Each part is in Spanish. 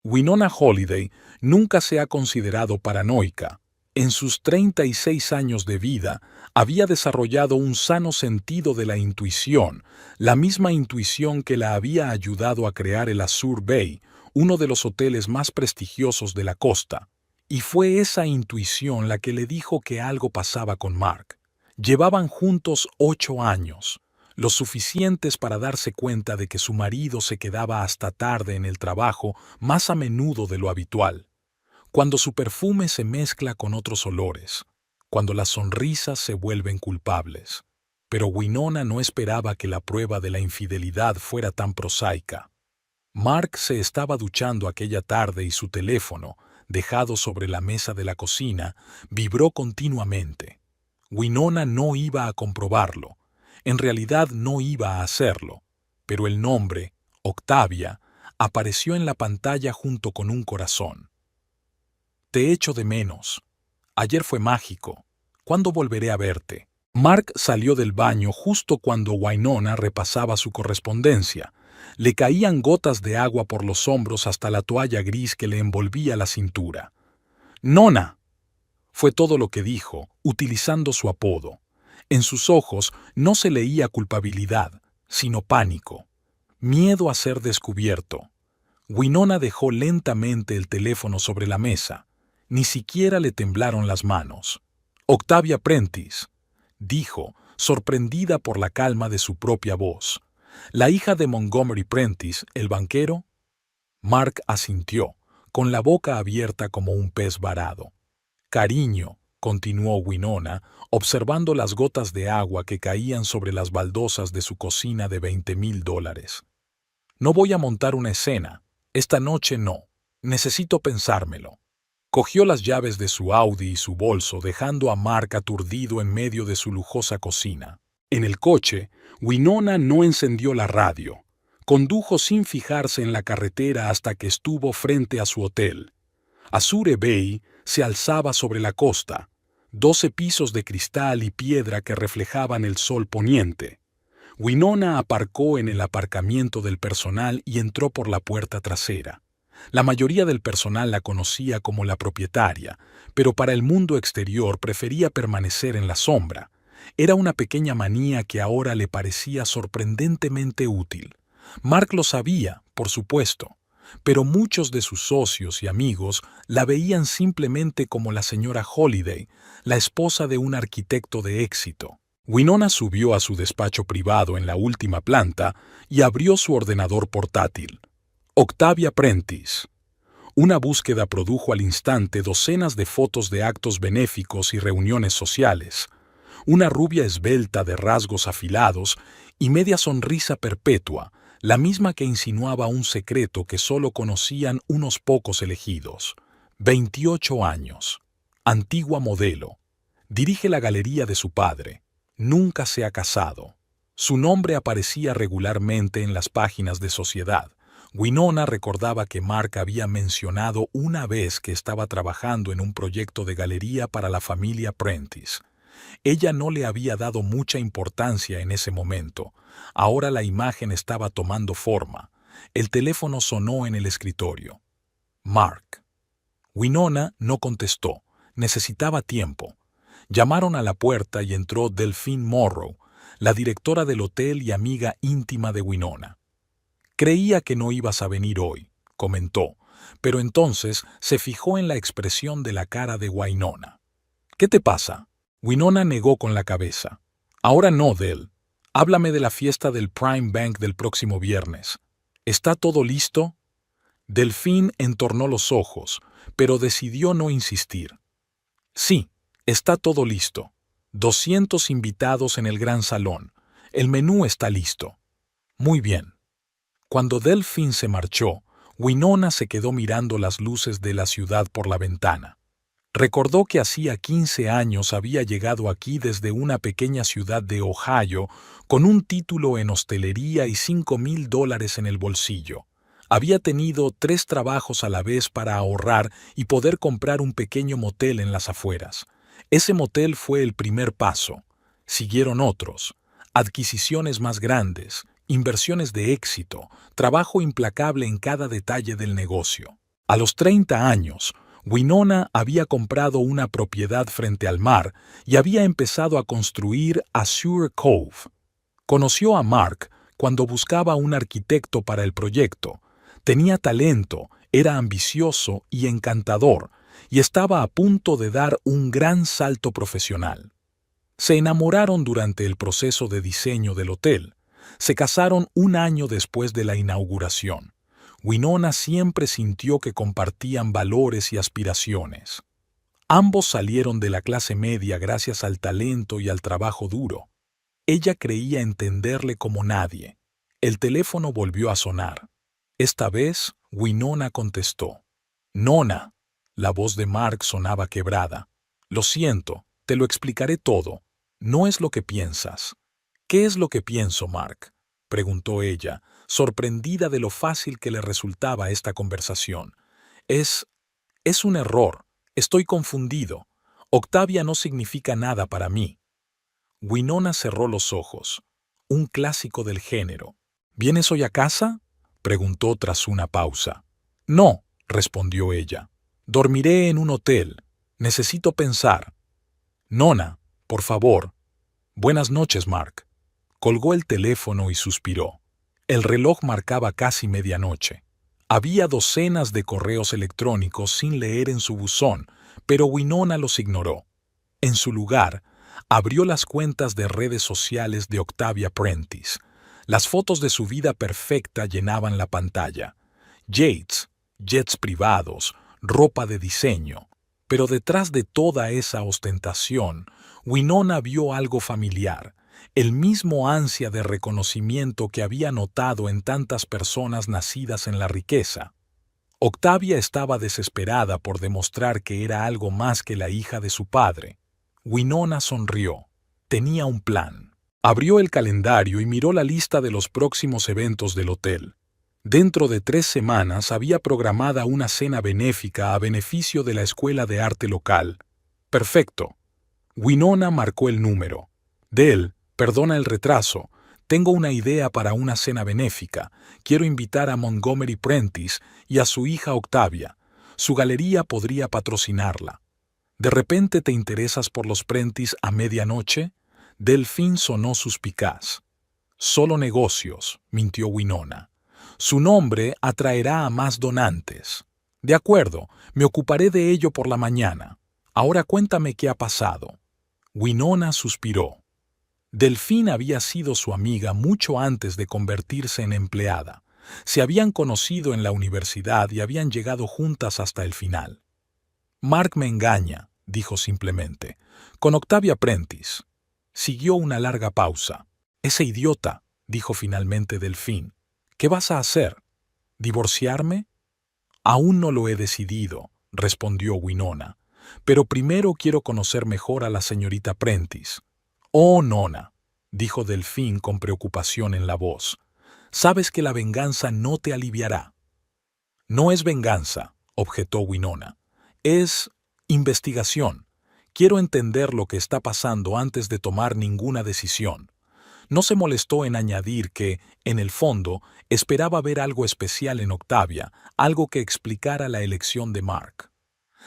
Winona Holiday nunca se ha considerado paranoica. En sus 36 años de vida, había desarrollado un sano sentido de la intuición, la misma intuición que la había ayudado a crear el Azure Bay, uno de los hoteles más prestigiosos de la costa. Y fue esa intuición la que le dijo que algo pasaba con Mark. Llevaban juntos 8 años, lo suficientes para darse cuenta de que su marido se quedaba hasta tarde en el trabajo más a menudo de lo habitual. Cuando su perfume se mezcla con otros olores, cuando las sonrisas se vuelven culpables. Pero Winona no esperaba que la prueba de la infidelidad fuera tan prosaica. Mark se estaba duchando aquella tarde y su teléfono, dejado sobre la mesa de la cocina, vibró continuamente. Winona no iba a comprobarlo. En realidad no iba a hacerlo, pero el nombre, Octavia, apareció en la pantalla junto con un corazón. Te echo de menos. Ayer fue mágico. ¿Cuándo volveré a verte? Mark salió del baño justo cuando Winona repasaba su correspondencia. Le caían gotas de agua por los hombros hasta la toalla gris que le envolvía la cintura. «Nona», fue todo lo que dijo, utilizando su apodo. En sus ojos no se leía culpabilidad, sino pánico. Miedo a ser descubierto. Winona dejó lentamente el teléfono sobre la mesa. Ni siquiera le temblaron las manos. «Octavia Prentice», dijo, sorprendida por la calma de su propia voz. «¿La hija de Montgomery Prentice, el banquero?» Mark asintió, con la boca abierta como un pez varado. «Cariño», continuó Winona, observando las gotas de agua que caían sobre las baldosas de su cocina de $20,000. «No voy a montar una escena. Esta noche no. Necesito pensármelo». Cogió las llaves de su Audi y su bolso, dejando a Mark aturdido en medio de su lujosa cocina. En el coche, Winona no encendió la radio. Condujo sin fijarse en la carretera hasta que estuvo frente a su hotel. Azure Bay se alzaba sobre la costa, 12 pisos de cristal y piedra que reflejaban el sol poniente. Winona aparcó en el aparcamiento del personal y entró por la puerta trasera. La mayoría del personal la conocía como la propietaria, pero para el mundo exterior prefería permanecer en la sombra. Era una pequeña manía que ahora le parecía sorprendentemente útil. Mark lo sabía, por supuesto, pero muchos de sus socios y amigos la veían simplemente como la señora Holiday, la esposa de un arquitecto de éxito. Winona subió a su despacho privado en la última planta y abrió su ordenador portátil. Octavia Prentice. Una búsqueda produjo al instante docenas de fotos de actos benéficos y reuniones sociales. Una rubia esbelta de rasgos afilados y media sonrisa perpetua, la misma que insinuaba un secreto que solo conocían unos pocos elegidos. 28 años. Antigua modelo. Dirige la galería de su padre. Nunca se ha casado. Su nombre aparecía regularmente en las páginas de sociedad. Winona recordaba que Mark había mencionado una vez que estaba trabajando en un proyecto de galería para la familia Prentice. Ella no le había dado mucha importancia en ese momento. Ahora la imagen estaba tomando forma. El teléfono sonó en el escritorio. Mark. Winona no contestó. Necesitaba tiempo. Llamaron a la puerta y entró Delphine Morrow, la directora del hotel y amiga íntima de Winona. «Creía que no ibas a venir hoy», comentó, pero entonces se fijó en la expresión de la cara de Winona. «¿Qué te pasa?» Winona negó con la cabeza. «Ahora no, Del. Háblame de la fiesta del Prime Bank del próximo viernes. ¿Está todo listo?» Delphine entornó los ojos, pero decidió no insistir. «Sí, está todo listo. 200 invitados en el gran salón. El menú está listo». «Muy bien». Cuando Delphine se marchó, Winona se quedó mirando las luces de la ciudad por la ventana. Recordó que hacía 15 años había llegado aquí desde una pequeña ciudad de Ohio con un título en hostelería y $5,000 en el bolsillo. Había tenido 3 trabajos a la vez para ahorrar y poder comprar un pequeño motel en las afueras. Ese motel fue el primer paso. Siguieron otros, adquisiciones más grandes, inversiones de éxito, trabajo implacable en cada detalle del negocio. A los 30 años, Winona había comprado una propiedad frente al mar y había empezado a construir Azure Cove. Conoció a Mark cuando buscaba un arquitecto para el proyecto. Tenía talento, era ambicioso y encantador, y estaba a punto de dar un gran salto profesional. Se enamoraron durante el proceso de diseño del hotel. Se casaron un año después de la inauguración. Winona siempre sintió que compartían valores y aspiraciones. Ambos salieron de la clase media gracias al talento y al trabajo duro. Ella creía entenderle como nadie. El teléfono volvió a sonar. Esta vez, Winona contestó. «Nona». La voz de Mark sonaba quebrada. «Lo siento, te lo explicaré todo. No es lo que piensas». «¿Qué es lo que pienso, Mark?», preguntó ella, sorprendida de lo fácil que le resultaba esta conversación. Es un error. Estoy confundido. Octavia no significa nada para mí». Winona cerró los ojos. Un clásico del género. «¿Vienes hoy a casa?», preguntó tras una pausa. «No», respondió ella. «Dormiré en un hotel. Necesito pensar». «Nona, por favor». «Buenas noches, Mark». Colgó el teléfono y suspiró. El reloj marcaba casi medianoche. Había docenas de correos electrónicos sin leer en su buzón, pero Winona los ignoró. En su lugar, abrió las cuentas de redes sociales de Octavia Prentice. Las fotos de su vida perfecta llenaban la pantalla. Yates, jets privados, ropa de diseño. Pero detrás de toda esa ostentación, Winona vio algo familiar, el mismo ansia de reconocimiento que había notado en tantas personas nacidas en la riqueza. Octavia estaba desesperada por demostrar que era algo más que la hija de su padre. Winona sonrió. Tenía un plan. Abrió el calendario y miró la lista de los próximos eventos del hotel. Dentro de 3 semanas había programada una cena benéfica a beneficio de la escuela de arte local. Perfecto. Winona marcó el número. Del, perdona el retraso. Tengo una idea para una cena benéfica. Quiero invitar a Montgomery Prentice y a su hija Octavia. Su galería podría patrocinarla. ¿De repente te interesas por los Prentice a medianoche? Delfín sonó suspicaz. Solo negocios, mintió Winona. Su nombre atraerá a más donantes. De acuerdo, me ocuparé de ello por la mañana. Ahora cuéntame qué ha pasado. Winona suspiró. Delfín había sido su amiga mucho antes de convertirse en empleada. Se habían conocido en la universidad y habían llegado juntas hasta el final. Mark me engaña, dijo simplemente. Con Octavia Prentice. Siguió una larga pausa. Ese idiota, dijo finalmente Delfín. ¿Qué vas a hacer? ¿Divorciarme? Aún no lo he decidido, respondió Winona. Pero primero quiero conocer mejor a la señorita Prentice. Oh, Nona, dijo Delfín con preocupación en la voz. Sabes que la venganza no te aliviará. No es venganza, objetó Winona. Es investigación. Quiero entender lo que está pasando antes de tomar ninguna decisión. No se molestó en añadir que, en el fondo, esperaba ver algo especial en Octavia, algo que explicara la elección de Mark.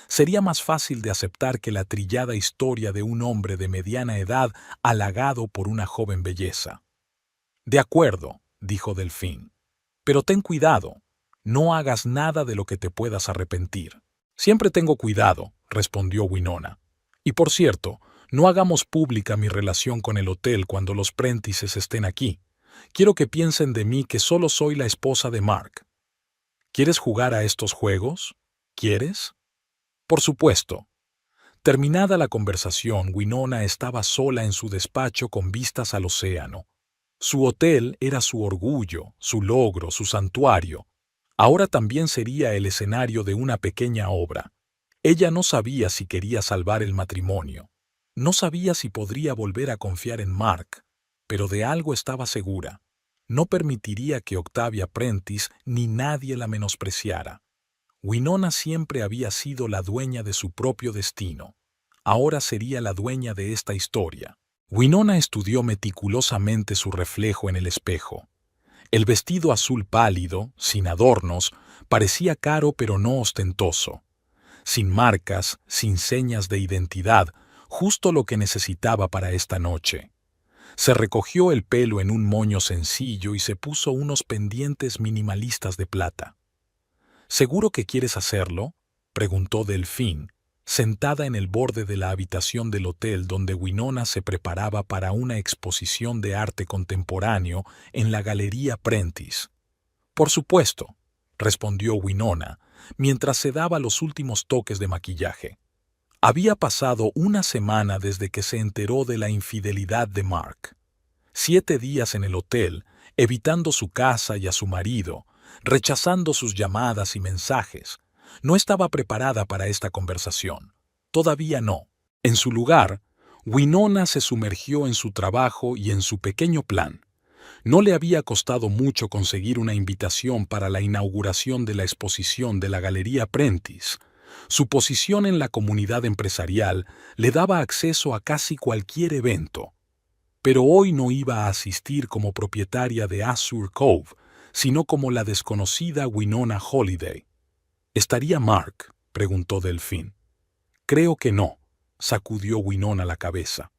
Sería más fácil de aceptar que la trillada historia de un hombre de mediana edad halagado por una joven belleza. De acuerdo, dijo Delfín. Pero ten cuidado. No hagas nada de lo que te puedas arrepentir. Siempre tengo cuidado, respondió Winona. Y por cierto, no hagamos pública mi relación con el hotel cuando los Prentices estén aquí. Quiero que piensen de mí que solo soy la esposa de Mark. ¿Quieres jugar a estos juegos? ¿Quieres? Por supuesto. Terminada la conversación, Winona estaba sola en su despacho con vistas al océano. Su hotel era su orgullo, su logro, su santuario. Ahora también sería el escenario de una pequeña obra. Ella no sabía si quería salvar el matrimonio. No sabía si podría volver a confiar en Mark, pero de algo estaba segura. No permitiría que Octavia Prentice ni nadie la menospreciara. Winona siempre había sido la dueña de su propio destino. Ahora sería la dueña de esta historia. Winona estudió meticulosamente su reflejo en el espejo. El vestido azul pálido, sin adornos, parecía caro pero no ostentoso. Sin marcas, sin señas de identidad, justo lo que necesitaba para esta noche. Se recogió el pelo en un moño sencillo y se puso unos pendientes minimalistas de plata. ¿Seguro que quieres hacerlo?, preguntó Delphine, sentada en el borde de la habitación del hotel donde Winona se preparaba para una exposición de arte contemporáneo en la Galería Prentice. Por supuesto, respondió Winona, mientras se daba los últimos toques de maquillaje. Había pasado una semana desde que se enteró de la infidelidad de Mark. 7 días en el hotel, evitando su casa y a su marido, rechazando sus llamadas y mensajes. No estaba preparada para esta conversación. Todavía no. En su lugar, Winona se sumergió en su trabajo y en su pequeño plan. No le había costado mucho conseguir una invitación para la inauguración de la exposición de la Galería Prentice. Su posición en la comunidad empresarial le daba acceso a casi cualquier evento. Pero hoy no iba a asistir como propietaria de Azure Cove, sino como la desconocida Winona Holiday. ¿Estaría Mark?, preguntó Delphine. Creo que no, sacudió Winona la cabeza.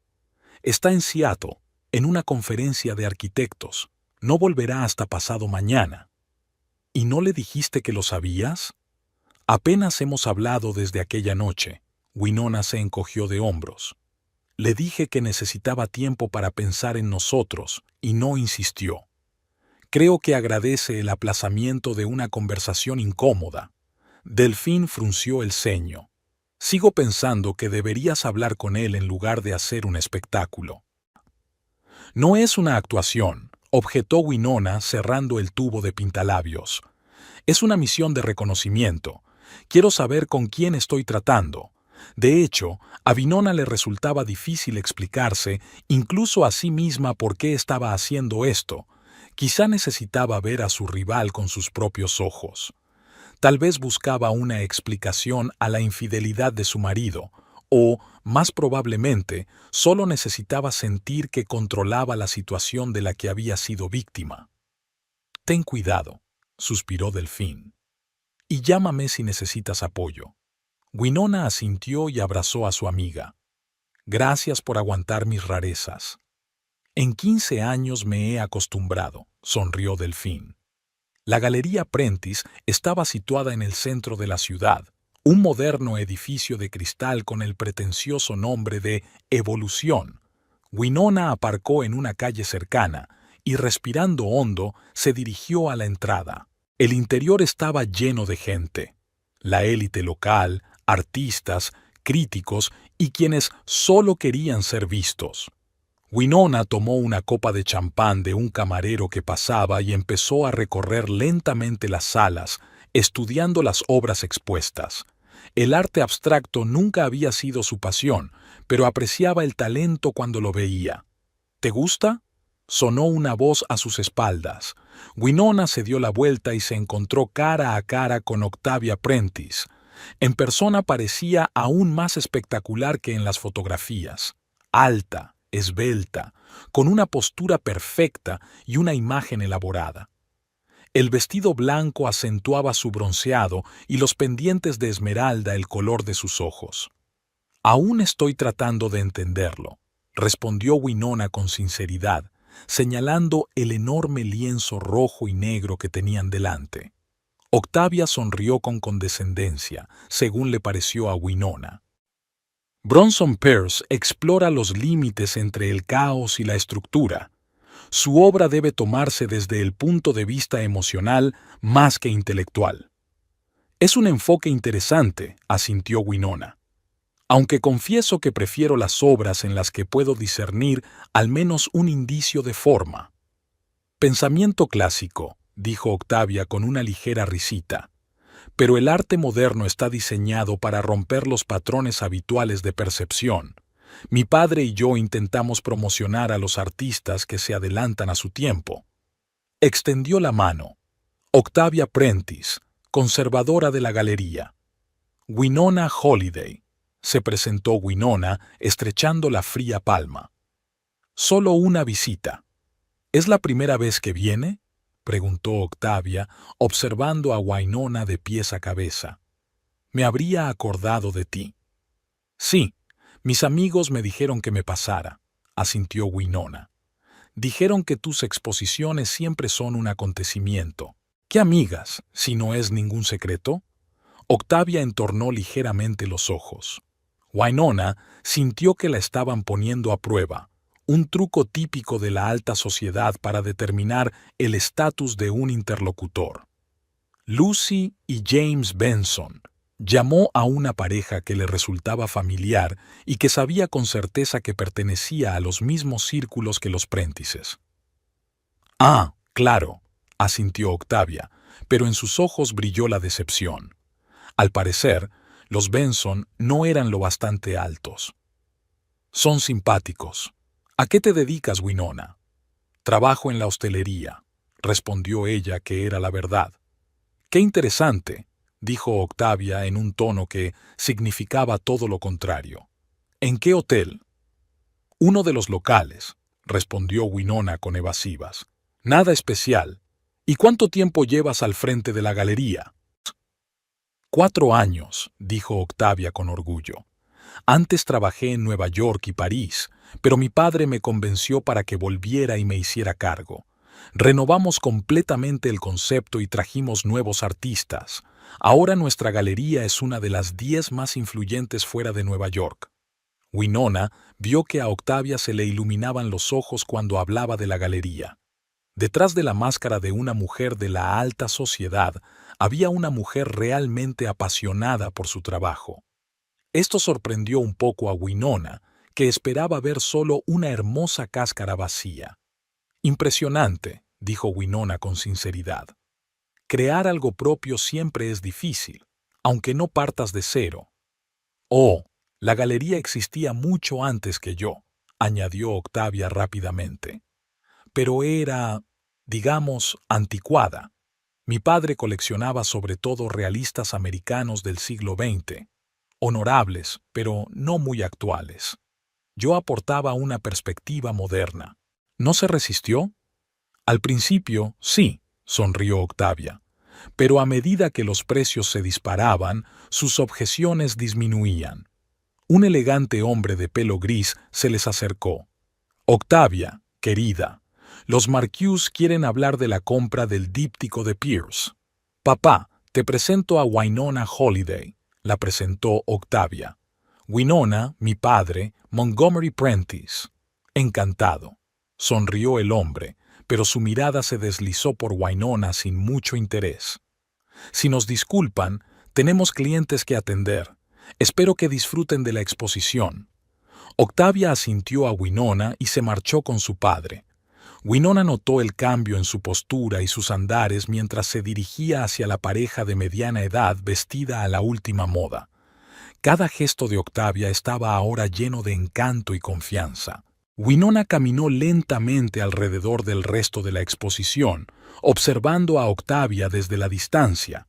Está en Seattle, en una conferencia de arquitectos. No volverá hasta pasado mañana. ¿Y no le dijiste que lo sabías? Apenas hemos hablado desde aquella noche. Winona se encogió de hombros. Le dije que necesitaba tiempo para pensar en nosotros, y no insistió. Creo que agradece el aplazamiento de una conversación incómoda. Delphine frunció el ceño. Sigo pensando que deberías hablar con él en lugar de hacer un espectáculo. No es una actuación, objetó Winona cerrando el tubo de pintalabios. Es una misión de reconocimiento. Quiero saber con quién estoy tratando. De hecho, a Winona le resultaba difícil explicarse, incluso a sí misma, por qué estaba haciendo esto. Quizá necesitaba ver a su rival con sus propios ojos. Tal vez buscaba una explicación a la infidelidad de su marido, o, más probablemente, solo necesitaba sentir que controlaba la situación de la que había sido víctima. «Ten cuidado», suspiró Delphine. «Y llámame si necesitas apoyo». Winona asintió y abrazó a su amiga. «Gracias por aguantar mis rarezas». «En 15 años me he acostumbrado», sonrió Delphine. La Galería Prentice estaba situada en el centro de la ciudad, un moderno edificio de cristal con el pretencioso nombre de Evolución. Winona aparcó en una calle cercana y, respirando hondo, se dirigió a la entrada. El interior estaba lleno de gente. La élite local, artistas, críticos y quienes solo querían ser vistos. Winona tomó una copa de champán de un camarero que pasaba y empezó a recorrer lentamente las salas, estudiando las obras expuestas. El arte abstracto nunca había sido su pasión, pero apreciaba el talento cuando lo veía. «¿Te gusta?», sonó una voz a sus espaldas. Winona se dio la vuelta y se encontró cara a cara con Octavia Prentice. En persona parecía aún más espectacular que en las fotografías. Alta, esbelta, con una postura perfecta y una imagen elaborada. El vestido blanco acentuaba su bronceado y los pendientes de esmeralda el color de sus ojos. «Aún estoy tratando de entenderlo», respondió Winona con sinceridad, señalando el enorme lienzo rojo y negro que tenían delante. Octavia sonrió con condescendencia, según le pareció a Winona. Bronson Pierce explora los límites entre el caos y la estructura. Su obra debe tomarse desde el punto de vista emocional más que intelectual. «Es un enfoque interesante», asintió Winona. «Aunque confieso que prefiero las obras en las que puedo discernir al menos un indicio de forma». «Pensamiento clásico», dijo Octavia con una ligera risita. «Pero el arte moderno está diseñado para romper los patrones habituales de percepción. Mi padre y yo intentamos promocionar a los artistas que se adelantan a su tiempo». Extendió la mano. Octavia Prentice, conservadora de la galería. «Winona Holiday», se presentó Winona, estrechando la fría palma. «Solo una visita. ¿Es la primera vez que viene?». preguntó Octavia, observando a Wynonna de pies a cabeza. Me habría acordado de ti. Sí, mis amigos me dijeron que me pasara, asintió Wynonna. Dijeron que tus exposiciones siempre son un acontecimiento. ¿Qué amigas, si no es ningún secreto? Octavia entornó ligeramente los ojos. Wynonna sintió que la estaban poniendo a prueba, un truco típico de la alta sociedad para determinar el estatus de un interlocutor. Lucy y James Benson llamó a una pareja que le resultaba familiar y que sabía con certeza que pertenecía a los mismos círculos que los Prentices. Ah, claro, asintió Octavia, pero en sus ojos brilló la decepción. Al parecer, los Benson no eran lo bastante altos. Son simpáticos. ¿A qué te dedicas, Wynonna? Trabajo en la hostelería, respondió ella, que era la verdad. Qué interesante, dijo Octavia en un tono que significaba todo lo contrario. ¿En qué hotel? Uno de los locales, respondió Wynonna con evasivas. Nada especial. ¿Y cuánto tiempo llevas al frente de la galería? 4 años, dijo Octavia con orgullo. Antes trabajé en Nueva York y París, pero mi padre me convenció para que volviera y me hiciera cargo. Renovamos completamente el concepto y trajimos nuevos artistas. Ahora nuestra galería es una de las 10 más influyentes fuera de Nueva York. Wynonna vio que a Octavia se le iluminaban los ojos cuando hablaba de la galería. Detrás de la máscara de una mujer de la alta sociedad había una mujer realmente apasionada por su trabajo. Esto sorprendió un poco a Wynonna, que esperaba ver solo una hermosa cáscara vacía. Impresionante, dijo Wynonna con sinceridad. Crear algo propio siempre es difícil, aunque no partas de cero. Oh, la galería existía mucho antes que yo, añadió Octavia rápidamente. Pero era, digamos, anticuada. Mi padre coleccionaba sobre todo realistas americanos del siglo XX, honorables, pero no muy actuales. Yo aportaba una perspectiva moderna. ¿No se resistió? Al principio, sí, sonrió Octavia, pero a medida que los precios se disparaban, sus objeciones disminuían. Un elegante hombre de pelo gris se les acercó. Octavia, querida, los Marcuse quieren hablar de la compra del díptico de Pierce. Papá, te presento a Wynonna Holiday, la presentó Octavia. Wynonna, mi padre, Montgomery Prentice. Encantado. Sonrió el hombre, pero su mirada se deslizó por Wynonna sin mucho interés. Si nos disculpan, tenemos clientes que atender. Espero que disfruten de la exposición. Octavia asintió a Wynonna y se marchó con su padre. Wynonna notó el cambio en su postura y sus andares mientras se dirigía hacia la pareja de mediana edad vestida a la última moda. Cada gesto de Octavia estaba ahora lleno de encanto y confianza. Wynonna caminó lentamente alrededor del resto de la exposición, observando a Octavia desde la distancia.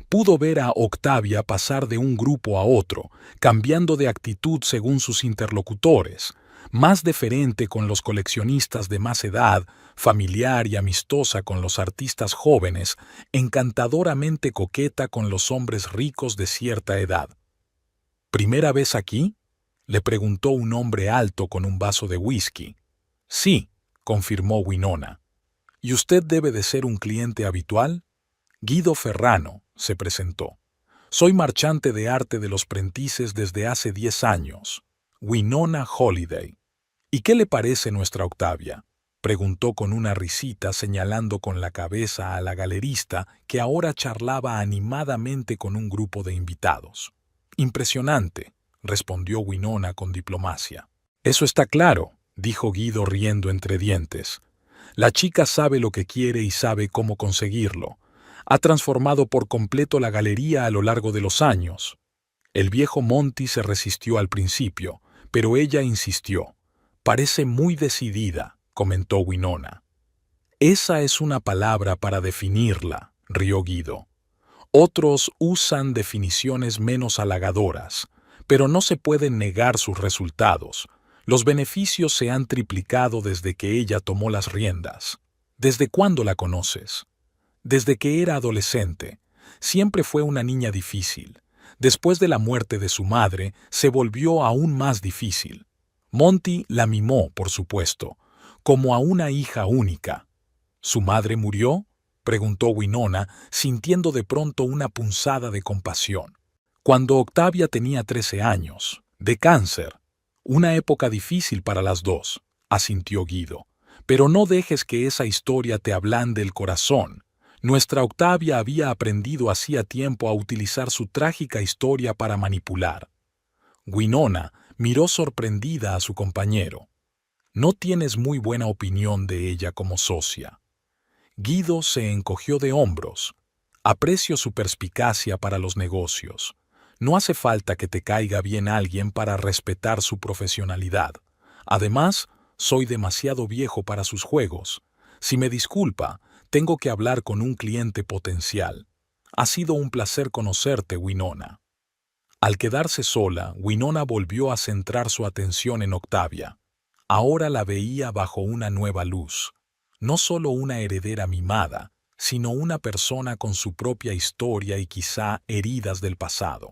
Pudo ver a Octavia pasar de un grupo a otro, cambiando de actitud según sus interlocutores, más deferente con los coleccionistas de más edad, familiar y amistosa con los artistas jóvenes, encantadoramente coqueta con los hombres ricos de cierta edad. ¿Primera vez aquí?, le preguntó un hombre alto con un vaso de whisky. Sí, confirmó Wynonna. ¿Y usted debe de ser un cliente habitual? Guido Ferrano, se presentó. Soy marchante de arte de los Prentices desde hace 10 años. Wynonna Holiday. ¿Y qué le parece nuestra Octavia?, preguntó con una risita señalando con la cabeza a la galerista que ahora charlaba animadamente con un grupo de invitados. Impresionante, respondió Wynonna con diplomacia. Eso está claro, dijo Guido riendo entre dientes. La chica sabe lo que quiere y sabe cómo conseguirlo. Ha transformado por completo la galería a lo largo de los años. El viejo Monty se resistió al principio, pero ella insistió. Parece muy decidida, comentó Wynonna. Esa es una palabra para definirla, rió Guido. Otros usan definiciones menos halagadoras, pero no se pueden negar sus resultados. Los beneficios se han triplicado desde que ella tomó las riendas. ¿Desde cuándo la conoces? Desde que era adolescente. Siempre fue una niña difícil. Después de la muerte de su madre, se volvió aún más difícil. Monty la mimó, por supuesto, como a una hija única. ¿Su madre murió?, preguntó Winona, sintiendo de pronto una punzada de compasión. Cuando Octavia tenía 13 años, de cáncer. Una época difícil para las dos, asintió Guido. Pero no dejes que esa historia te ablande el corazón. Nuestra Octavia había aprendido hacía tiempo a utilizar su trágica historia para manipular. Winona miró sorprendida a su compañero. No tienes muy buena opinión de ella como socia. Guido se encogió de hombros. Aprecio su perspicacia para los negocios. No hace falta que te caiga bien alguien para respetar su profesionalidad. Además, soy demasiado viejo para sus juegos. Si me disculpa, tengo que hablar con un cliente potencial. Ha sido un placer conocerte, Winona. Al quedarse sola, Winona volvió a centrar su atención en Octavia. Ahora la veía bajo una nueva luz. No solo una heredera mimada, sino una persona con su propia historia y quizá heridas del pasado.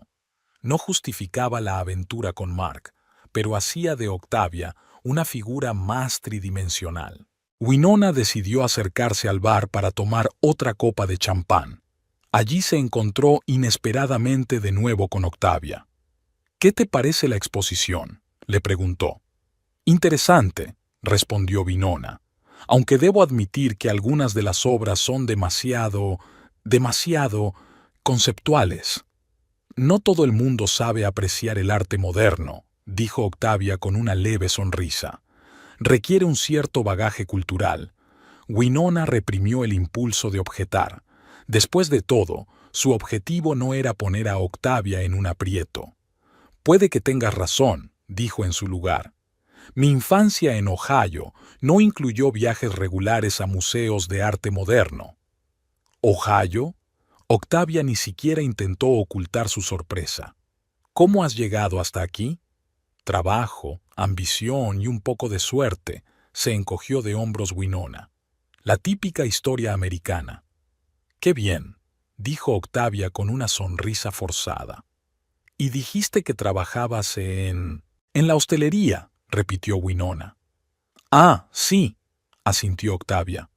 No justificaba la aventura con Mark, pero hacía de Octavia una figura más tridimensional. Winona decidió acercarse al bar para tomar otra copa de champán. Allí se encontró inesperadamente de nuevo con Octavia. «¿Qué te parece la exposición?», le preguntó. «Interesante», respondió Winona, «aunque debo admitir que algunas de las obras son demasiado conceptuales». «No todo el mundo sabe apreciar el arte moderno», dijo Octavia con una leve sonrisa. «Requiere un cierto bagaje cultural». Winona reprimió el impulso de objetar. Después de todo, su objetivo no era poner a Octavia en un aprieto. «Puede que tengas razón», dijo en su lugar. «Mi infancia en Ohio no incluyó viajes regulares a museos de arte moderno». «¿Ohio?». Octavia ni siquiera intentó ocultar su sorpresa. «¿Cómo has llegado hasta aquí?». «Trabajo, ambición y un poco de suerte», se encogió de hombros Winona. «La típica historia americana». «Qué bien», dijo Octavia con una sonrisa forzada. «Y dijiste que trabajabas en la hostelería», repitió Winona. «Ah, sí», asintió Octavia.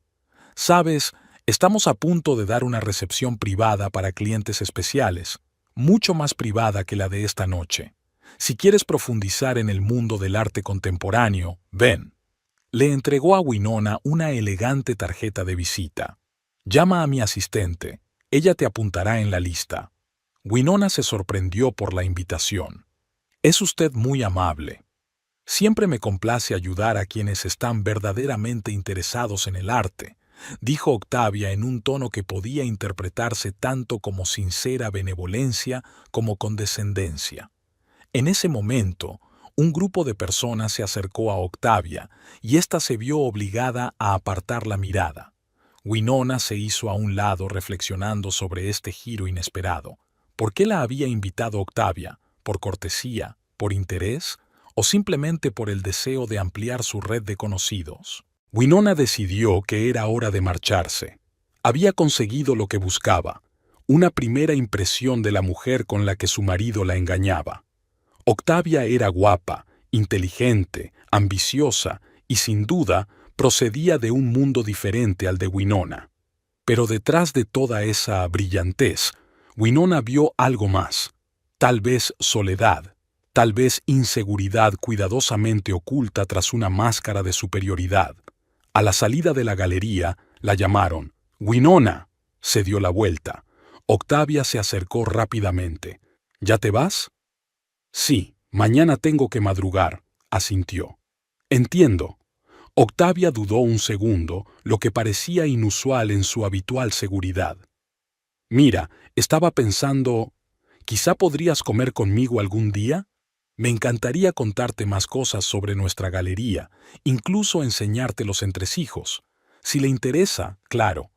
«Sabes, estamos a punto de dar una recepción privada para clientes especiales, mucho más privada que la de esta noche. Si quieres profundizar en el mundo del arte contemporáneo, ven». Le entregó a Winona una elegante tarjeta de visita. «Llama a mi asistente, ella te apuntará en la lista». Winona se sorprendió por la invitación. «Es usted muy amable. Siempre me complace ayudar a quienes están verdaderamente interesados en el arte», dijo Octavia en un tono que podía interpretarse tanto como sincera benevolencia como condescendencia. En ese momento, un grupo de personas se acercó a Octavia y ésta se vio obligada a apartar la mirada. Winona se hizo a un lado reflexionando sobre este giro inesperado. ¿Por qué la había invitado Octavia? ¿Por cortesía? ¿Por interés? ¿O simplemente por el deseo de ampliar su red de conocidos? Winona decidió que era hora de marcharse. Había conseguido lo que buscaba, una primera impresión de la mujer con la que su marido la engañaba. Octavia era guapa, inteligente, ambiciosa y, sin duda, procedía de un mundo diferente al de Winona. Pero detrás de toda esa brillantez, Winona vio algo más. Tal vez soledad, tal vez inseguridad cuidadosamente oculta tras una máscara de superioridad. A la salida de la galería, la llamaron. «Winona», se dio la vuelta. Octavia se acercó rápidamente. «¿Ya te vas?». «Sí, mañana tengo que madrugar», asintió. «Entiendo». Octavia dudó un segundo, lo que parecía inusual en su habitual seguridad. «Mira, estaba pensando, ¿quizá podrías comer conmigo algún día? Me encantaría contarte más cosas sobre nuestra galería, incluso enseñarte los entresijos. Si le interesa, claro».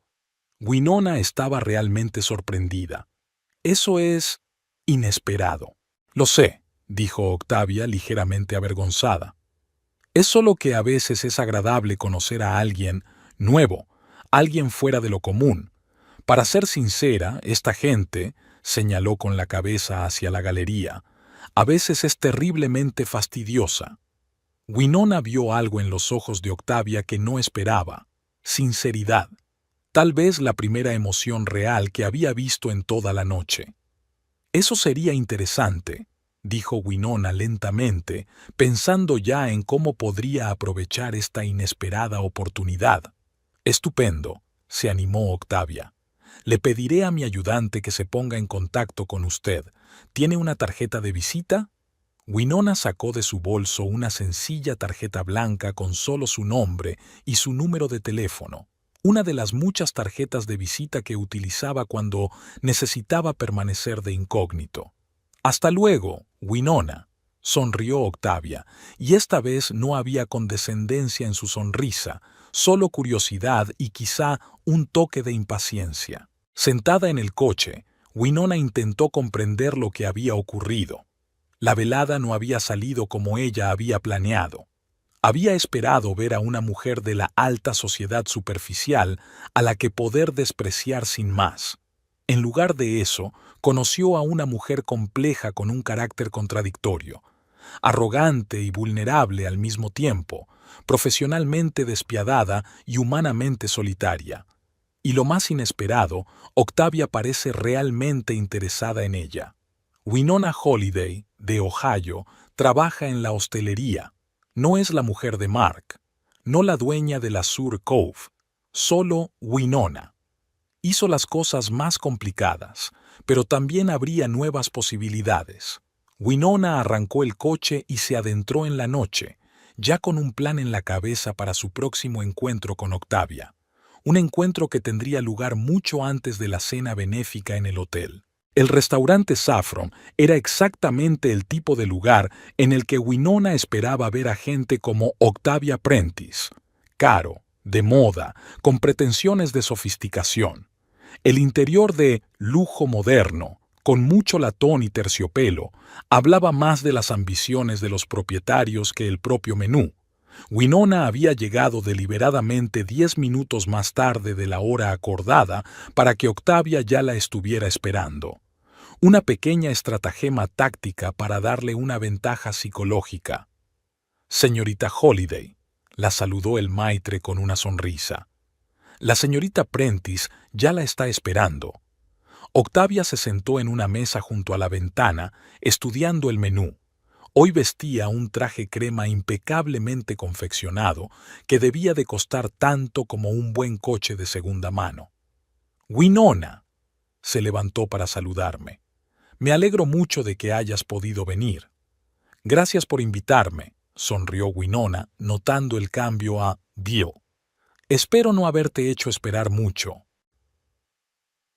Winona estaba realmente sorprendida. «Eso es inesperado». «Lo sé», dijo Octavia ligeramente avergonzada. «Es solo que a veces es agradable conocer a alguien nuevo, alguien fuera de lo común. Para ser sincera, esta gente, señaló con la cabeza hacia la galería, a veces es terriblemente fastidiosa. Winona vio algo en los ojos de Octavia que no esperaba: sinceridad. Tal vez la primera emoción real que había visto en toda la noche. Eso sería interesante, dijo Winona lentamente, pensando ya en cómo podría aprovechar esta inesperada oportunidad. Estupendo, se animó Octavia. Le pediré a mi ayudante que se ponga en contacto con usted. ¿Tiene una tarjeta de visita? Winona sacó de su bolso una sencilla tarjeta blanca con solo su nombre y su número de teléfono, una de las muchas tarjetas de visita que utilizaba cuando necesitaba permanecer de incógnito. «Hasta luego, Winona», sonrió Octavia, y esta vez no había condescendencia en su sonrisa, solo curiosidad y quizá un toque de impaciencia. Sentada en el coche, Winona intentó comprender lo que había ocurrido. La velada no había salido como ella había planeado. Había esperado ver a una mujer de la alta sociedad superficial a la que poder despreciar sin más. En lugar de eso, conoció a una mujer compleja con un carácter contradictorio, arrogante y vulnerable al mismo tiempo, profesionalmente despiadada y humanamente solitaria. Y lo más inesperado, Octavia parece realmente interesada en ella. Winona Holiday, de Ohio, trabaja en la hostelería. No es la mujer de Mark, no la dueña de la Sur Cove, solo Winona. Hizo las cosas más complicadas, pero también habría nuevas posibilidades. Winona arrancó el coche y se adentró en la noche, ya con un plan en la cabeza para su próximo encuentro con Octavia. Un encuentro que tendría lugar mucho antes de la cena benéfica en el hotel. El restaurante Saffron era exactamente el tipo de lugar en el que Winona esperaba ver a gente como Octavia Prentice, caro, de moda, con pretensiones de sofisticación. El interior de lujo moderno, con mucho latón y terciopelo, hablaba más de las ambiciones de los propietarios que el propio menú. Winona había llegado deliberadamente 10 minutos más tarde de la hora acordada para que Octavia ya la estuviera esperando. Una pequeña estratagema táctica para darle una ventaja psicológica. «Señorita Holiday», la saludó el maitre con una sonrisa. «La señorita Prentice ya la está esperando». Octavia se sentó en una mesa junto a la ventana, estudiando el menú. Hoy vestía un traje crema impecablemente confeccionado, que debía de costar tanto como un buen coche de segunda mano. «Winona», se levantó para saludarme. «Me alegro mucho de que hayas podido venir». «Gracias por invitarme», sonrió Winona, notando el cambio a Bill. «Espero no haberte hecho esperar mucho».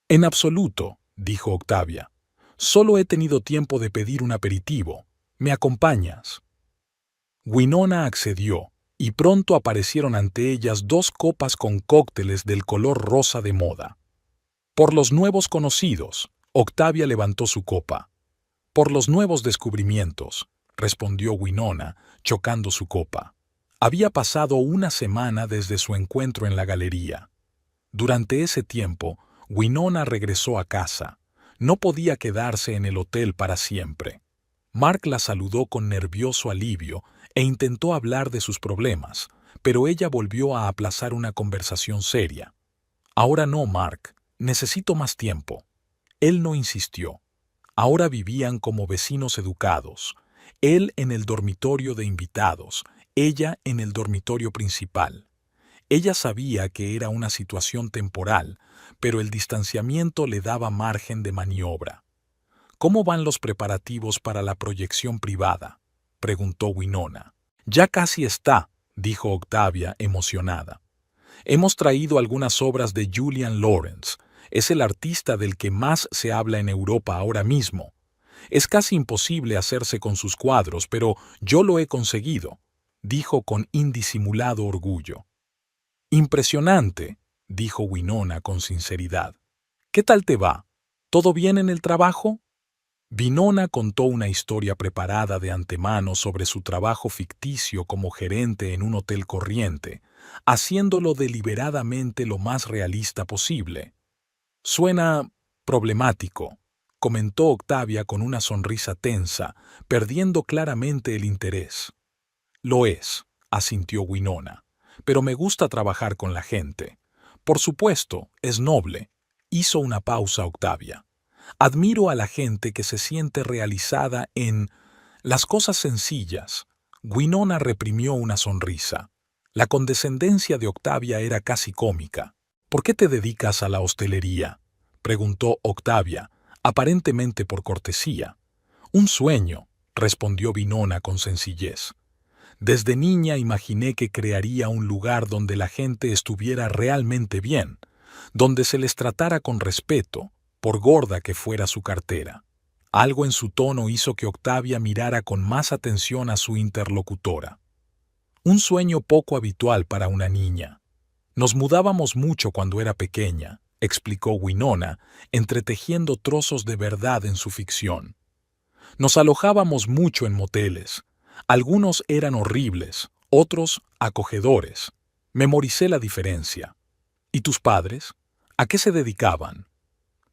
«En absoluto», dijo Octavia. «Solo he tenido tiempo de pedir un aperitivo. ¿Me acompañas?» Winona accedió, y pronto aparecieron ante ellas 2 copas con cócteles del color rosa de moda. «Por los nuevos conocidos», Octavia levantó su copa. «Por los nuevos descubrimientos», respondió Winona, chocando su copa. Había pasado una semana desde su encuentro en la galería. Durante ese tiempo, Winona regresó a casa. No podía quedarse en el hotel para siempre. Mark la saludó con nervioso alivio e intentó hablar de sus problemas, pero ella volvió a aplazar una conversación seria. «Ahora no, Mark. Necesito más tiempo». Él no insistió. Ahora vivían como vecinos educados. Él en el dormitorio de invitados, ella en el dormitorio principal. Ella sabía que era una situación temporal, pero el distanciamiento le daba margen de maniobra. «¿Cómo van los preparativos para la proyección privada?», preguntó Winona. «Ya casi está», dijo Octavia, emocionada. «Hemos traído algunas obras de Julian Lawrence. Es el artista del que más se habla en Europa ahora mismo. Es casi imposible hacerse con sus cuadros, pero yo lo he conseguido», dijo con indisimulado orgullo. «Impresionante», dijo Winona con sinceridad. «¿Qué tal te va? ¿Todo bien en el trabajo?» Winona contó una historia preparada de antemano sobre su trabajo ficticio como gerente en un hotel corriente, haciéndolo deliberadamente lo más realista posible. Suena problemático, comentó Octavia con una sonrisa tensa, perdiendo claramente el interés. Lo es, asintió Winona, pero me gusta trabajar con la gente. Por supuesto, es noble. Hizo una pausa Octavia. Admiro a la gente que se siente realizada en las cosas sencillas. Winona reprimió una sonrisa. La condescendencia de Octavia era casi cómica. ¿Por qué te dedicas a la hostelería?, preguntó Octavia, aparentemente por cortesía. Un sueño, respondió Winona con sencillez. Desde niña imaginé que crearía un lugar donde la gente estuviera realmente bien, donde se les tratara con respeto, por gorda que fuera su cartera. Algo en su tono hizo que Octavia mirara con más atención a su interlocutora. Un sueño poco habitual para una niña. Nos mudábamos mucho cuando era pequeña, explicó Winona, entretejiendo trozos de verdad en su ficción. Nos alojábamos mucho en moteles. Algunos eran horribles, otros acogedores. Memoricé la diferencia. ¿Y tus padres? ¿A qué se dedicaban?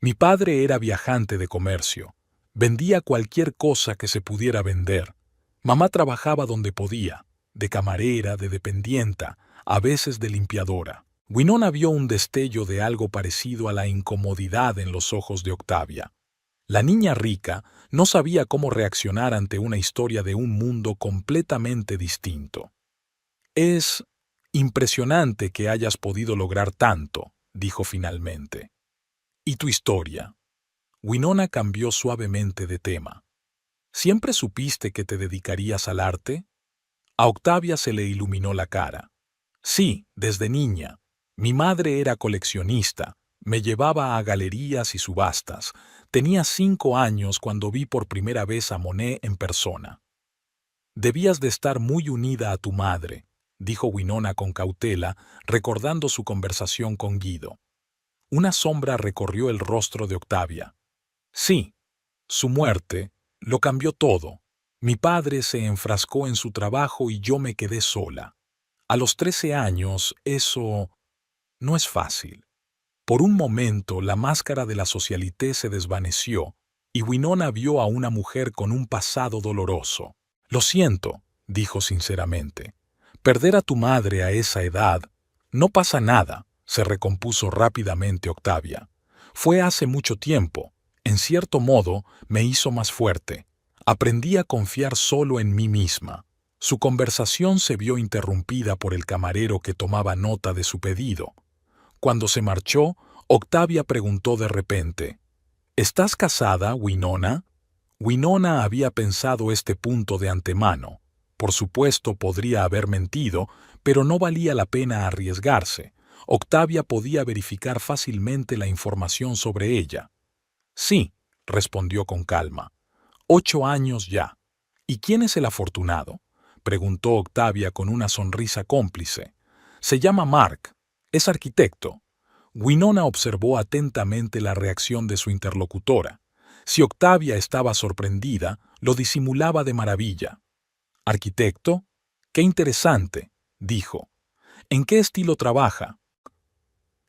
Mi padre era viajante de comercio. Vendía cualquier cosa que se pudiera vender. Mamá trabajaba donde podía, de camarera, de dependienta, a veces de limpiadora. Winona vio un destello de algo parecido a la incomodidad en los ojos de Octavia. La niña rica no sabía cómo reaccionar ante una historia de un mundo completamente distinto. Es impresionante que hayas podido lograr tanto, dijo finalmente. ¿Y tu historia? Winona cambió suavemente de tema. ¿Siempre supiste que te dedicarías al arte? A Octavia se le iluminó la cara. Sí, desde niña. Mi madre era coleccionista. Me llevaba a galerías y subastas. Tenía 5 años cuando vi por primera vez a Monet en persona. Debías de estar muy unida a tu madre, dijo Winona con cautela, recordando su conversación con Guido. Una sombra recorrió el rostro de Octavia. Sí, su muerte lo cambió todo. Mi padre se enfrascó en su trabajo y yo me quedé sola. A los 13 años, eso no es fácil. Por un momento, la máscara de la socialité se desvaneció y Winona vio a una mujer con un pasado doloroso. Lo siento, dijo sinceramente. Perder a tu madre a esa edad, no pasa nada, se recompuso rápidamente Octavia. Fue hace mucho tiempo. En cierto modo, me hizo más fuerte. Aprendí a confiar solo en mí misma. Su conversación se vio interrumpida por el camarero que tomaba nota de su pedido. Cuando se marchó, Octavia preguntó de repente, ¿estás casada, Winona? Winona había pensado este punto de antemano. Por supuesto, podría haber mentido, pero no valía la pena arriesgarse. Octavia podía verificar fácilmente la información sobre ella. Sí, respondió con calma. 8 años ya. ¿Y quién es el afortunado?, preguntó Octavia con una sonrisa cómplice. Se llama Mark. Es arquitecto. Winona observó atentamente la reacción de su interlocutora. Si Octavia estaba sorprendida, lo disimulaba de maravilla. ¿Arquitecto? ¡Qué interesante!, dijo. ¿En qué estilo trabaja?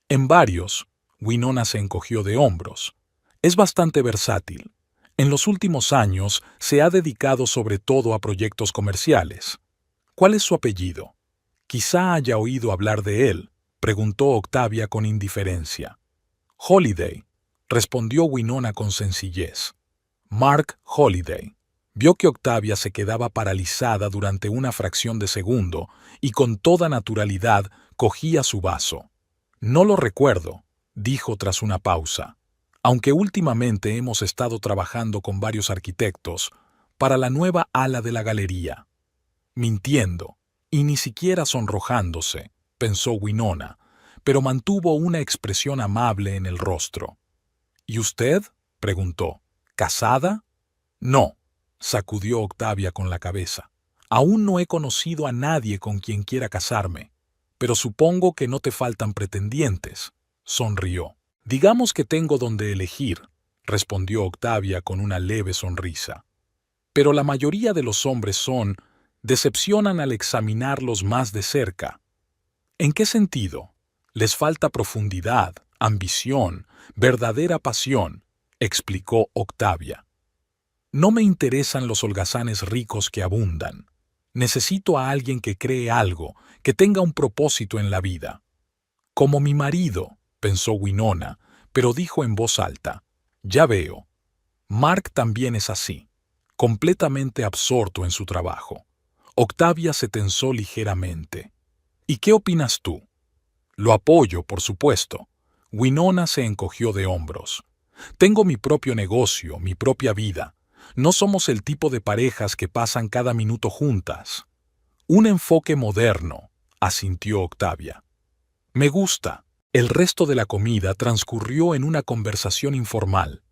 En varios. Winona se encogió de hombros. Es bastante versátil. En los últimos años se ha dedicado sobre todo a proyectos comerciales. ¿Cuál es su apellido? Quizá haya oído hablar de él, preguntó Octavia con indiferencia. Holliday, respondió Winona con sencillez. Mark Holliday. Vio que Octavia se quedaba paralizada durante una fracción de segundo y con toda naturalidad cogía su vaso. No lo recuerdo, dijo tras una pausa. Aunque últimamente hemos estado trabajando con varios arquitectos para la nueva ala de la galería. Mintiendo, y ni siquiera sonrojándose, pensó Winona, pero mantuvo una expresión amable en el rostro. ¿Y usted?, preguntó. ¿Casada? No, sacudió Octavia con la cabeza. Aún no he conocido a nadie con quien quiera casarme, pero supongo que no te faltan pretendientes, sonrió. Digamos que tengo donde elegir, respondió Octavia con una leve sonrisa. Pero la mayoría de los hombres decepcionan al examinarlos más de cerca. ¿En qué sentido? Les falta profundidad, ambición, verdadera pasión, explicó Octavia. No me interesan los holgazanes ricos que abundan. Necesito a alguien que cree algo, que tenga un propósito en la vida. Como mi marido, pensó Winona, pero dijo en voz alta, ya veo. Mark también es así, completamente absorto en su trabajo. Octavia se tensó ligeramente. ¿Y qué opinas tú? Lo apoyo, por supuesto. Winona se encogió de hombros. Tengo mi propio negocio, mi propia vida. No somos el tipo de parejas que pasan cada minuto juntas. Un enfoque moderno, asintió Octavia. Me gusta. El resto de la comida transcurrió en una conversación informal.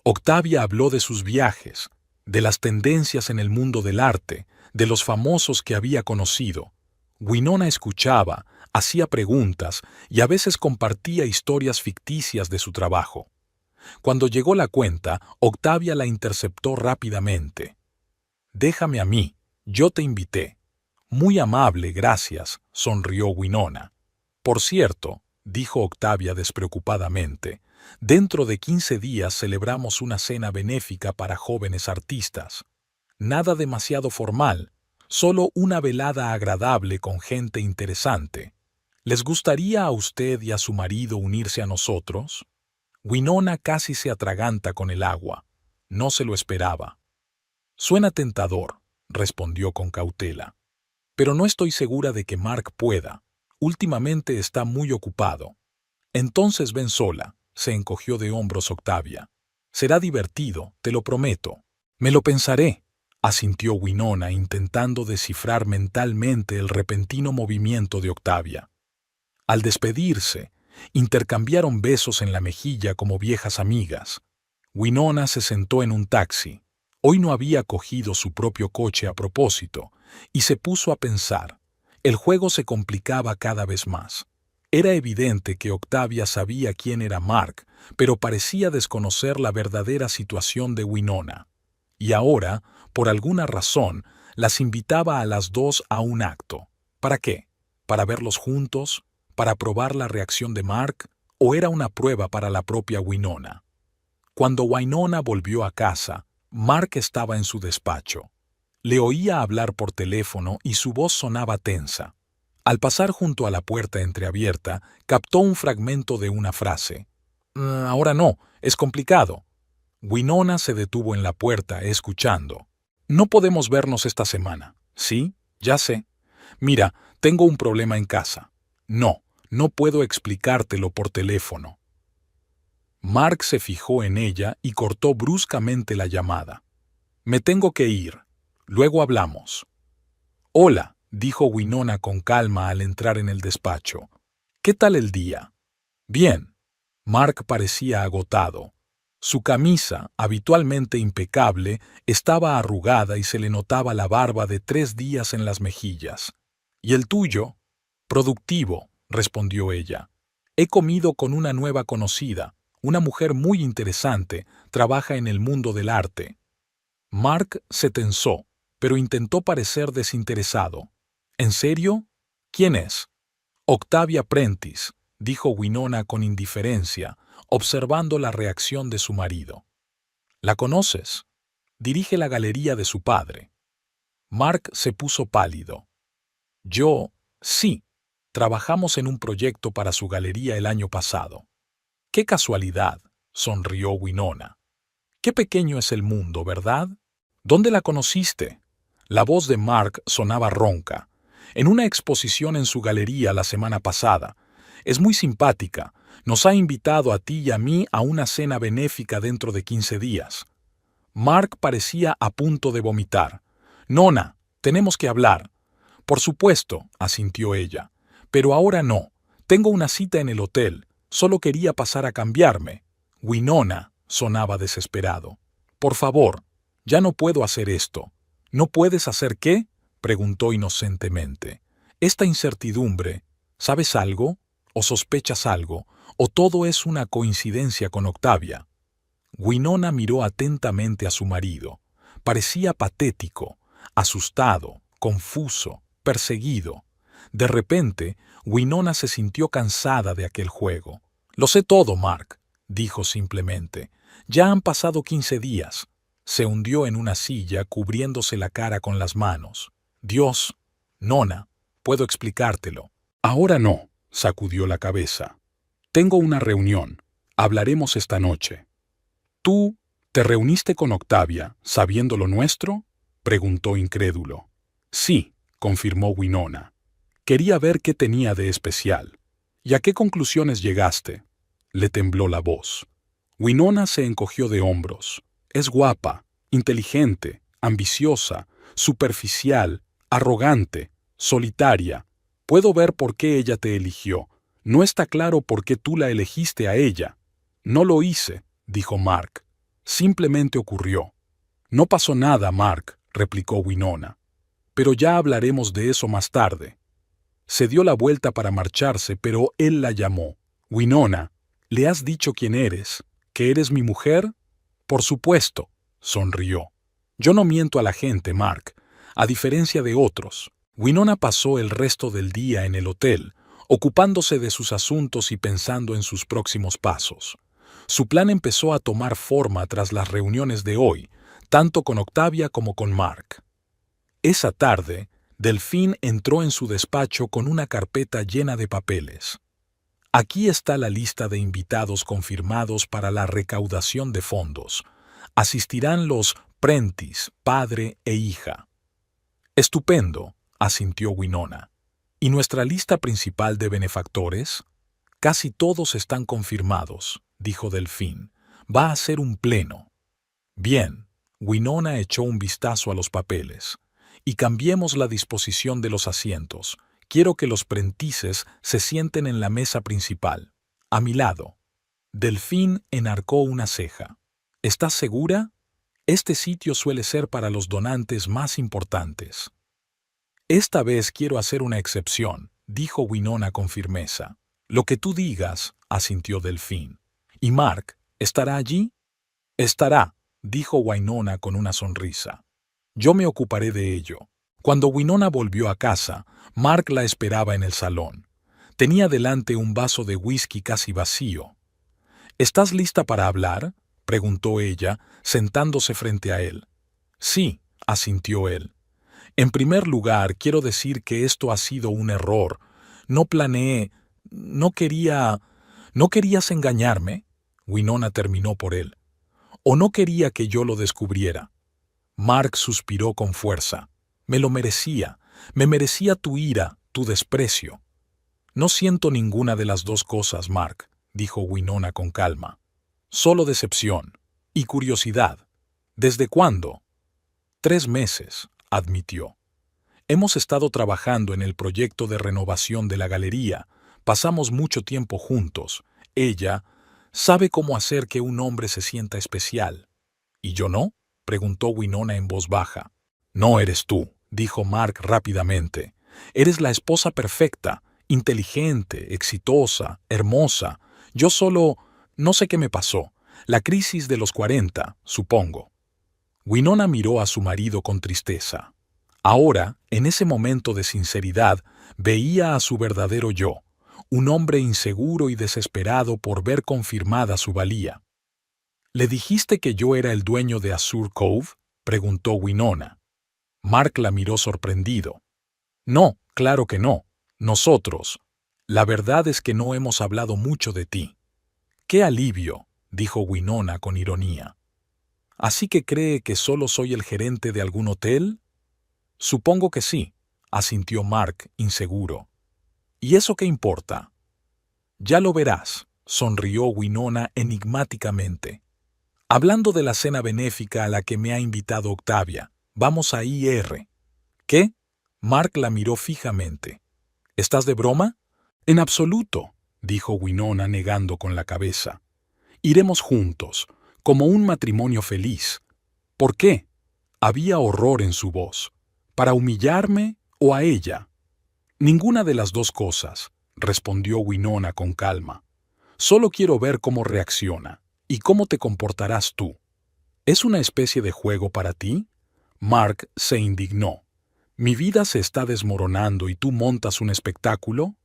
Octavia habló de sus viajes, de las tendencias en el mundo del arte, de los famosos que había conocido. Winona escuchaba, hacía preguntas y a veces compartía historias ficticias de su trabajo. Cuando llegó la cuenta, Octavia la interceptó rápidamente. «Déjame a mí, yo te invité». «Muy amable, gracias», sonrió Winona. «Por cierto», dijo Octavia despreocupadamente, «dentro de 15 días celebramos una cena benéfica para jóvenes artistas. Nada demasiado formal, solo una velada agradable con gente interesante. ¿Les gustaría a usted y a su marido unirse a nosotros?» Winona casi se atraganta con el agua. No se lo esperaba. «Suena tentador», respondió con cautela. «Pero no estoy segura de que Mark pueda. Últimamente está muy ocupado». «Entonces ven sola», se encogió de hombros Octavia. «Será divertido, te lo prometo». «Me lo pensaré», asintió Winona intentando descifrar mentalmente el repentino movimiento de Octavia. Al despedirse, intercambiaron besos en la mejilla como viejas amigas. Winona se sentó en un taxi. Hoy no había cogido su propio coche a propósito, y se puso a pensar. El juego se complicaba cada vez más. Era evidente que Octavia sabía quién era Mark, pero parecía desconocer la verdadera situación de Winona. Y ahora, por alguna razón, las invitaba a las dos a un acto. ¿Para qué? ¿Para verlos juntos? ¿Para probar la reacción de Mark? ¿O era una prueba para la propia Winona? Cuando Winona volvió a casa, Mark estaba en su despacho. Le oía hablar por teléfono y su voz sonaba tensa. Al pasar junto a la puerta entreabierta, captó un fragmento de una frase. Ahora no, es complicado». Winona se detuvo en la puerta, escuchando. «No podemos vernos esta semana». «Sí, ya sé. Mira, tengo un problema en casa». No puedo explicártelo por teléfono». Mark se fijó en ella y cortó bruscamente la llamada. «Me tengo que ir. Luego hablamos». «Hola», dijo Winona con calma al entrar en el despacho. «¿Qué tal el día?» «Bien». Mark parecía agotado. Su camisa, habitualmente impecable, estaba arrugada y se le notaba la barba de 3 días en las mejillas. «¿Y el tuyo?» «Productivo», respondió ella. «He comido con una nueva conocida, una mujer muy interesante, trabaja en el mundo del arte». Mark se tensó, pero intentó parecer desinteresado. «¿En serio? ¿Quién es?» «Octavia Prentice», dijo Winona con indiferencia, observando la reacción de su marido. «¿La conoces?» «Dirige la galería de su padre». Mark se puso pálido. Sí. Trabajamos en un proyecto para su galería el año pasado». «Qué casualidad», sonrió Winona. «Qué pequeño es el mundo, ¿verdad? ¿Dónde la conociste?» La voz de Mark sonaba ronca. «En una exposición en su galería la semana pasada. Es muy simpática. Nos ha invitado a ti y a mí a una cena benéfica dentro de 15 días». Mark parecía a punto de vomitar. «Nona, tenemos que hablar». «Por supuesto», asintió ella. «Pero ahora no. Tengo una cita en el hotel. Solo quería pasar a cambiarme». Winona sonaba desesperado. «Por favor, ya no puedo hacer esto». «¿No puedes hacer qué?», preguntó inocentemente. «Esta incertidumbre, ¿sabes algo? ¿O sospechas algo? ¿O todo es una coincidencia con Octavia?» Winona miró atentamente a su marido. Parecía patético, asustado, confuso, perseguido. De repente, Winona se sintió cansada de aquel juego. «Lo sé todo, Mark», dijo simplemente. «Ya han pasado 15 días». Se hundió en una silla, cubriéndose la cara con las manos. «Dios, Nona, puedo explicártelo». «Ahora no», sacudió la cabeza. «Tengo una reunión. Hablaremos esta noche». «¿Tú te reuniste con Octavia, sabiendo lo nuestro?», preguntó incrédulo. «Sí», confirmó Winona. «Quería ver qué tenía de especial». «¿Y a qué conclusiones llegaste?», le tembló la voz. Winona se encogió de hombros. «Es guapa, inteligente, ambiciosa, superficial, arrogante, solitaria. Puedo ver por qué ella te eligió. No está claro por qué tú la elegiste a ella». «No lo hice», dijo Mark. «Simplemente ocurrió». «No pasó nada, Mark», replicó Winona. «Pero ya hablaremos de eso más tarde». Se dio la vuelta para marcharse, pero él la llamó. «Winona, ¿le has dicho quién eres? ¿Que eres mi mujer?». «Por supuesto», sonrió. «Yo no miento a la gente, Mark, a diferencia de otros». Winona pasó el resto del día en el hotel, ocupándose de sus asuntos y pensando en sus próximos pasos. Su plan empezó a tomar forma tras las reuniones de hoy, tanto con Octavia como con Mark. Esa tarde, Delphine entró en su despacho con una carpeta llena de papeles. «Aquí está la lista de invitados confirmados para la recaudación de fondos. Asistirán los Prentice, padre e hija». «Estupendo», asintió Winona. «¿Y nuestra lista principal de benefactores?». «Casi todos están confirmados», dijo Delphine. «Va a ser un pleno». «Bien». Winona echó un vistazo a los papeles. «Y cambiemos la disposición de los asientos. Quiero que los Prentices se sienten en la mesa principal, a mi lado». Delphine enarcó una ceja. «¿Estás segura? Este sitio suele ser para los donantes más importantes». «Esta vez quiero hacer una excepción», dijo Winona con firmeza. «Lo que tú digas», asintió Delphine. «¿Y Mark estará allí?». «Estará», dijo Winona con una sonrisa. «Yo me ocuparé de ello». Cuando Winona volvió a casa, Mark la esperaba en el salón. Tenía delante un vaso de whisky casi vacío. «¿Estás lista para hablar?», preguntó ella, sentándose frente a él. «Sí», asintió él. «En primer lugar, quiero decir que esto ha sido un error. No planeé, no quería... ¿No querías engañarme?». Winona terminó por él. «¿O no quería que yo lo descubriera?». Mark suspiró con fuerza. «Me lo merecía. Me merecía tu ira, tu desprecio». «No siento ninguna de las dos cosas, Mark», dijo Winona con calma. «Solo decepción y curiosidad». «¿Desde cuándo?». 3 meses, admitió. «Hemos estado trabajando en el proyecto de renovación de la galería. Pasamos mucho tiempo juntos. Ella sabe cómo hacer que un hombre se sienta especial». «¿Y yo no?», preguntó Winona en voz baja. «No eres tú», dijo Mark rápidamente. «Eres la esposa perfecta, inteligente, exitosa, hermosa. Yo solo... no sé qué me pasó. La crisis de los 40, supongo». Winona miró a su marido con tristeza. Ahora, en ese momento de sinceridad, veía a su verdadero yo, un hombre inseguro y desesperado por ver confirmada su valía. «¿Le dijiste que yo era el dueño de Azure Cove?», preguntó Winona. Mark la miró sorprendido. «No, claro que no. Nosotros. La verdad es que no hemos hablado mucho de ti». «Qué alivio», dijo Winona con ironía. «¿Así que cree que solo soy el gerente de algún hotel?». «Supongo que sí», asintió Mark, inseguro. «¿Y eso qué importa?». «Ya lo verás», sonrió Winona enigmáticamente. «Hablando de la cena benéfica a la que me ha invitado Octavia, vamos a IR». «¿Qué?». Mark la miró fijamente. «¿Estás de broma?». «En absoluto», dijo Winona negando con la cabeza. «Iremos juntos, como un matrimonio feliz». «¿Por qué?». Había horror en su voz. ¿Para humillarme o a ella?». «Ninguna de las dos cosas», respondió Winona con calma. «Solo quiero ver cómo reacciona. ¿Y cómo te comportarás tú? ¿Es una especie de juego para ti? Mark se indignó. ¿Mi vida se está desmoronando y tú montas un espectáculo?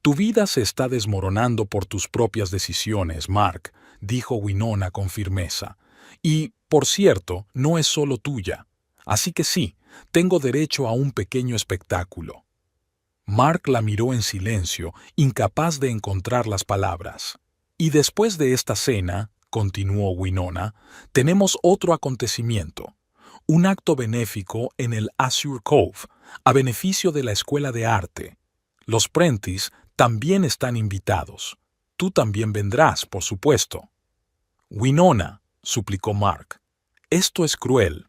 Tu vida se está desmoronando por tus propias decisiones, Mark, dijo Winona con firmeza. Y, por cierto, no es solo tuya. Así que sí, tengo derecho a un pequeño espectáculo. Mark la miró en silencio, incapaz de encontrar las palabras. Y después de esta cena, continuó Winona, tenemos otro acontecimiento. Un acto benéfico en el Azure Cove, a beneficio de la Escuela de Arte. Los Prentice también están invitados. Tú también vendrás, por supuesto. Winona, suplicó Mark, esto es cruel.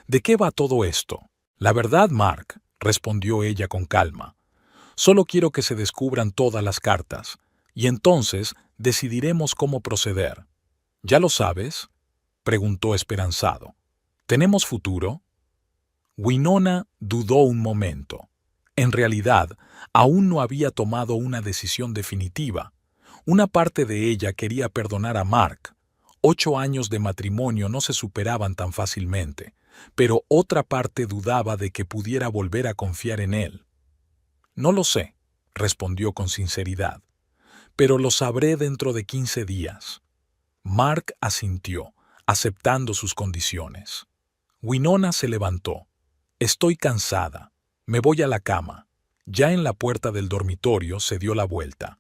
¿De qué va todo esto? La verdad, Mark, respondió ella con calma. Solo quiero que se descubran todas las cartas, y entonces decidiremos cómo proceder. ¿Ya lo sabes?, preguntó esperanzado. ¿Tenemos futuro? Winona dudó un momento. En realidad, aún no había tomado una decisión definitiva. Una parte de ella quería perdonar a Mark. 8 años de matrimonio no se superaban tan fácilmente, pero otra parte dudaba de que pudiera volver a confiar en él. No lo sé, respondió con sinceridad, pero lo sabré dentro de 15 días. Mark asintió, aceptando sus condiciones. Winona se levantó. Estoy cansada. Me voy a la cama. Ya en la puerta del dormitorio se dio la vuelta.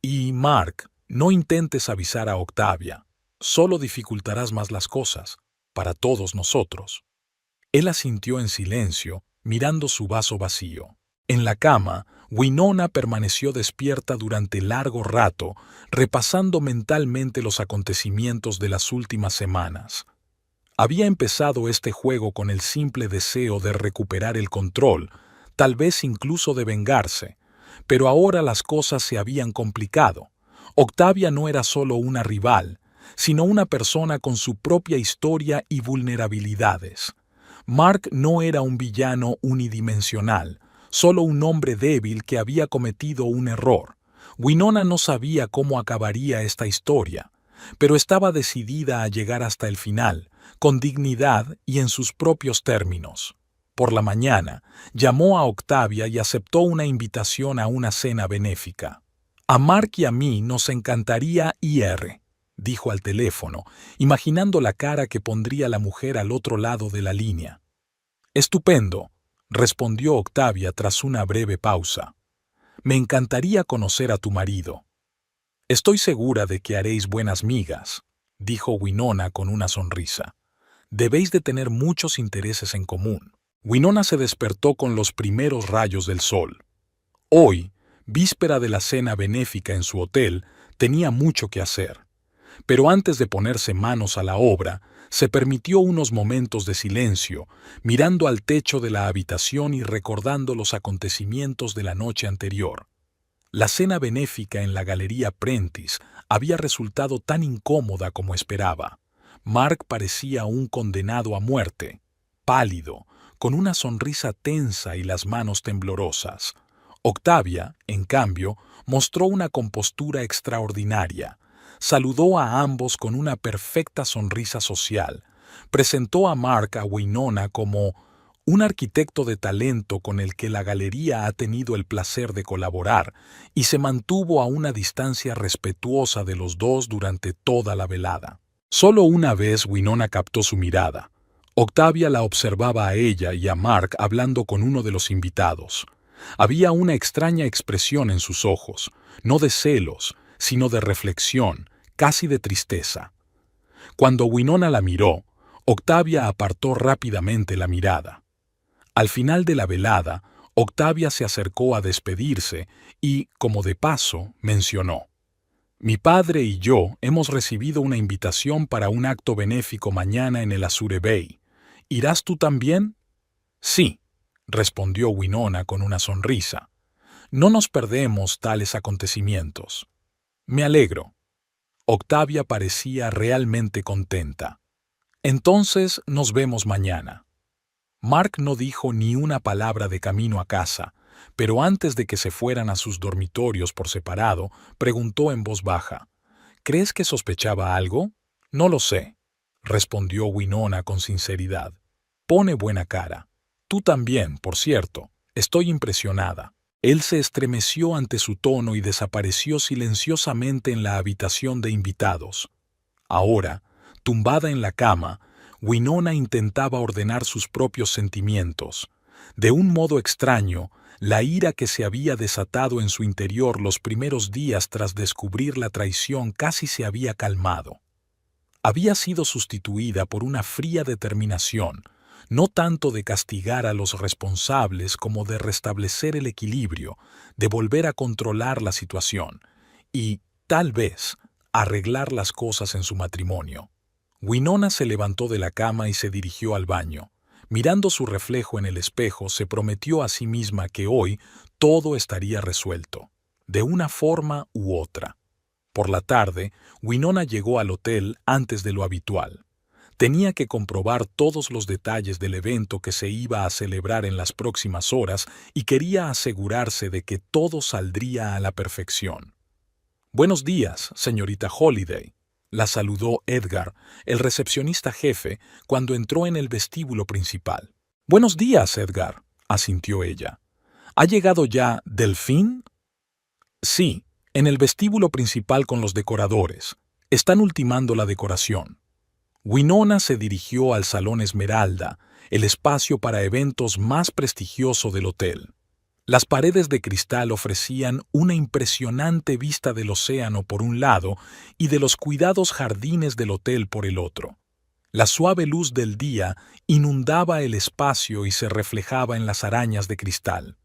Y, Mark, no intentes avisar a Octavia. Solo dificultarás más las cosas, para todos nosotros. Él asintió en silencio, mirando su vaso vacío. En la cama, Winona permaneció despierta durante largo rato, repasando mentalmente los acontecimientos de las últimas semanas. Había empezado este juego con el simple deseo de recuperar el control, tal vez incluso de vengarse, pero ahora las cosas se habían complicado. Octavia no era solo una rival, sino una persona con su propia historia y vulnerabilidades. Mark no era un villano unidimensional, solo un hombre débil que había cometido un error. Winona no sabía cómo acabaría esta historia, pero estaba decidida a llegar hasta el final, con dignidad y en sus propios términos. Por la mañana, llamó a Octavia y aceptó una invitación a una cena benéfica. A Mark y a mí nos encantaría ir, dijo al teléfono, imaginando la cara que pondría la mujer al otro lado de la línea. Estupendo, respondió Octavia tras una breve pausa. Me encantaría conocer a tu marido. Estoy segura de que haréis buenas migas, dijo Winona con una sonrisa. Debéis de tener muchos intereses en común. Winona se despertó con los primeros rayos del sol. Hoy, víspera de la cena benéfica en su hotel, tenía mucho que hacer. Pero antes de ponerse manos a la obra, se permitió unos momentos de silencio, mirando al techo de la habitación y recordando los acontecimientos de la noche anterior. La cena benéfica en la Galería Prentice había resultado tan incómoda como esperaba. Mark parecía un condenado a muerte, pálido, con una sonrisa tensa y las manos temblorosas. Octavia, en cambio, mostró una compostura extraordinaria. Saludó a ambos con una perfecta sonrisa social. Presentó a Mark a Winona como un arquitecto de talento con el que la galería ha tenido el placer de colaborar, y se mantuvo a una distancia respetuosa de los dos durante toda la velada. Solo una vez Winona captó su mirada. Octavia la observaba a ella y a Mark hablando con uno de los invitados. Había una extraña expresión en sus ojos, no de celos, sino de reflexión, casi de tristeza. Cuando Winona la miró, Octavia apartó rápidamente la mirada. Al final de la velada, Octavia se acercó a despedirse y, como de paso, mencionó: «Mi padre y yo hemos recibido una invitación para un acto benéfico mañana en el Azure Bay. ¿Irás tú también?» «Sí», respondió Winona con una sonrisa. «No nos perdemos tales acontecimientos». «Me alegro». Octavia parecía realmente contenta. «Entonces nos vemos mañana». Mark no dijo ni una palabra de camino a casa, pero antes de que se fueran a sus dormitorios por separado, preguntó en voz baja: ¿Crees que sospechaba algo? No lo sé, respondió Winona con sinceridad. Pone buena cara. Tú también, por cierto. Estoy impresionada. Él se estremeció ante su tono y desapareció silenciosamente en la habitación de invitados. Ahora, tumbada en la cama, Winona intentaba ordenar sus propios sentimientos. De un modo extraño, la ira que se había desatado en su interior los primeros días tras descubrir la traición casi se había calmado. Había sido sustituida por una fría determinación, no tanto de castigar a los responsables como de restablecer el equilibrio, de volver a controlar la situación y, tal vez, arreglar las cosas en su matrimonio. Winona se levantó de la cama y se dirigió al baño. Mirando su reflejo en el espejo, se prometió a sí misma que hoy todo estaría resuelto, de una forma u otra. Por la tarde, Winona llegó al hotel antes de lo habitual. Tenía que comprobar todos los detalles del evento que se iba a celebrar en las próximas horas y quería asegurarse de que todo saldría a la perfección. «Buenos días, señorita Holiday», la saludó Edgar, el recepcionista jefe, cuando entró en el vestíbulo principal. «Buenos días, Edgar», asintió ella. «¿Ha llegado ya Delphine?» «Sí, en el vestíbulo principal con los decoradores. Están ultimando la decoración». Winona se dirigió al Salón Esmeralda, el espacio para eventos más prestigioso del hotel. Las paredes de cristal ofrecían una impresionante vista del océano por un lado y de los cuidados jardines del hotel por el otro. La suave luz del día inundaba el espacio y se reflejaba en las arañas de cristal.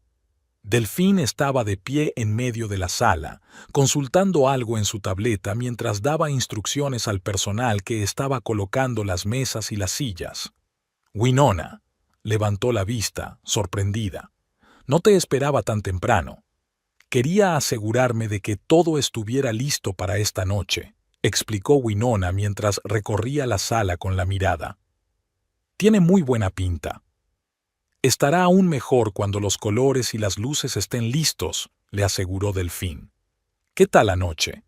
Delphine estaba de pie en medio de la sala, consultando algo en su tableta mientras daba instrucciones al personal que estaba colocando las mesas y las sillas. «Winona», levantó la vista, sorprendida. «No te esperaba tan temprano. Quería asegurarme de que todo estuviera listo para esta noche», explicó Winona mientras recorría la sala con la mirada. «Tiene muy buena pinta». «Estará aún mejor cuando los colores y las luces estén listos», le aseguró Delphine. «¿Qué tal anoche?»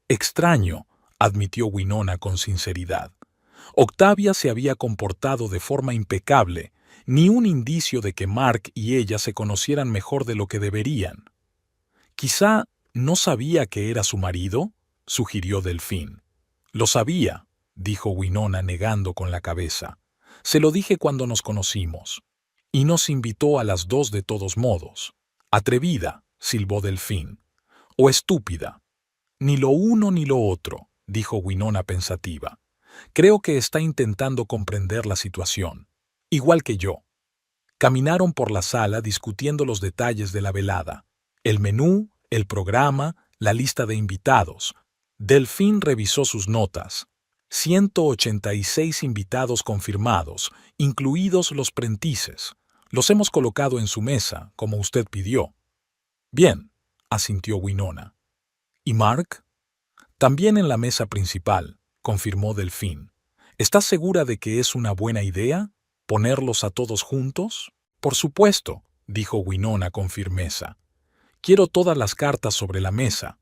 «Extraño», admitió Winona con sinceridad. Octavia se había comportado de forma impecable, ni un indicio de que Mark y ella se conocieran mejor de lo que deberían. «¿Quizá no sabía que era su marido?», sugirió Delphine. «Lo sabía», dijo Winona negando con la cabeza. «Se lo dije cuando nos conocimos. Y nos invitó a las 2 de todos modos». «Atrevida», silbó Delphine. «O estúpida». «Ni lo uno ni lo otro», dijo Winona pensativa. «Creo que está intentando comprender la situación. Igual que yo». Caminaron por la sala discutiendo los detalles de la velada. El menú, el programa, la lista de invitados. Delphine revisó sus notas. 186 invitados confirmados, incluidos los prentices. Los hemos colocado en su mesa, como usted pidió. «Bien», asintió Winona. «¿Y Mark?» «También en la mesa principal», confirmó Delphine. «¿Estás segura de que es una buena idea? ¿Ponerlos a todos juntos?» «Por supuesto», dijo Winona con firmeza. «Quiero todas las cartas sobre la mesa».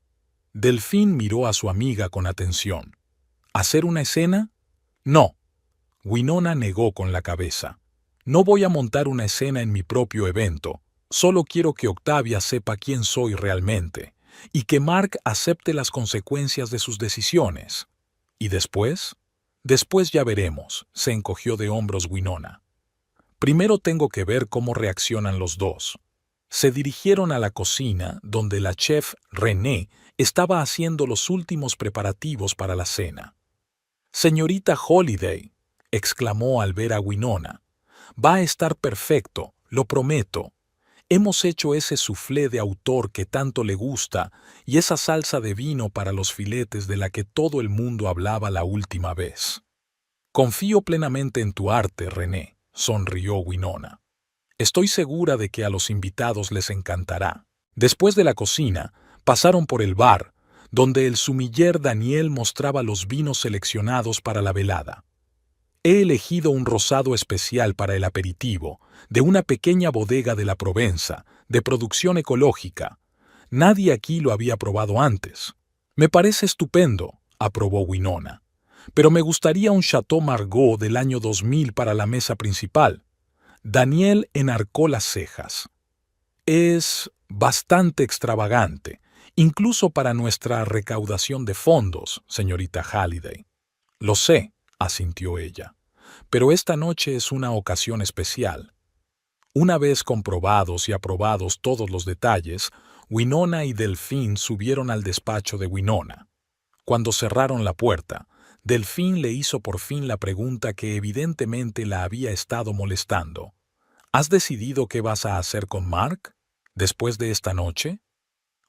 Delphine miró a su amiga con atención. «¿Hacer una escena?» «No». Winona negó con la cabeza. «No voy a montar una escena en mi propio evento. Solo quiero que Octavia sepa quién soy realmente, y que Mark acepte las consecuencias de sus decisiones». «¿Y después?» «Después ya veremos», se encogió de hombros Winona. «Primero tengo que ver cómo reaccionan los dos». Se dirigieron a la cocina, donde la chef René estaba haciendo los últimos preparativos para la cena. «Señorita Holiday», exclamó al ver a Winona, «va a estar perfecto, lo prometo. Hemos hecho ese soufflé de autor que tanto le gusta y esa salsa de vino para los filetes de la que todo el mundo hablaba la última vez». «Confío plenamente en tu arte, René», sonrió Winona. «Estoy segura de que a los invitados les encantará». Después de la cocina, pasaron por el bar, donde el sommelier Daniel mostraba los vinos seleccionados para la velada. «He elegido un rosado especial para el aperitivo, de una pequeña bodega de la Provenza, de producción ecológica. Nadie aquí lo había probado antes. Me parece estupendo, aprobó Winona. Pero me gustaría un Chateau Margaux del año 2000 para la mesa principal. Daniel enarcó las cejas. Es bastante extravagante, incluso para nuestra recaudación de fondos, señorita Halliday. Lo sé, asintió ella, pero esta noche es una ocasión especial. Una vez comprobados y aprobados todos los detalles, Winona y Delphine subieron al despacho de Winona. Cuando cerraron la puerta, Delphine le hizo por fin la pregunta que evidentemente la había estado molestando. ¿Has decidido qué vas a hacer con Mark después de esta noche?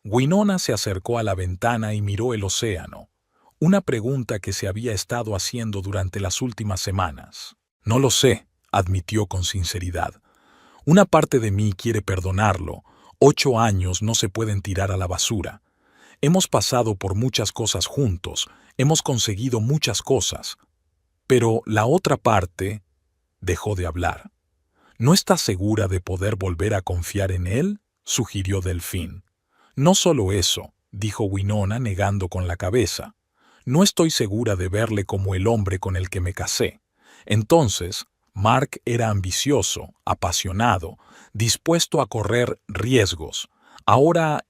Winona se acercó a la ventana y miró el océano, una pregunta que se había estado haciendo durante las últimas semanas. No lo sé, admitió con sinceridad. Una parte de mí quiere perdonarlo. 8 años no se pueden tirar a la basura. Hemos pasado por muchas cosas juntos, hemos conseguido muchas cosas. Pero la otra parte dejó de hablar. ¿No estás segura de poder volver a confiar en él?, sugirió Delphine. No solo eso, dijo Winona negando con la cabeza. No estoy segura de verle como el hombre con el que me casé. Entonces, Mark era ambicioso, apasionado, dispuesto a correr riesgos. Ahora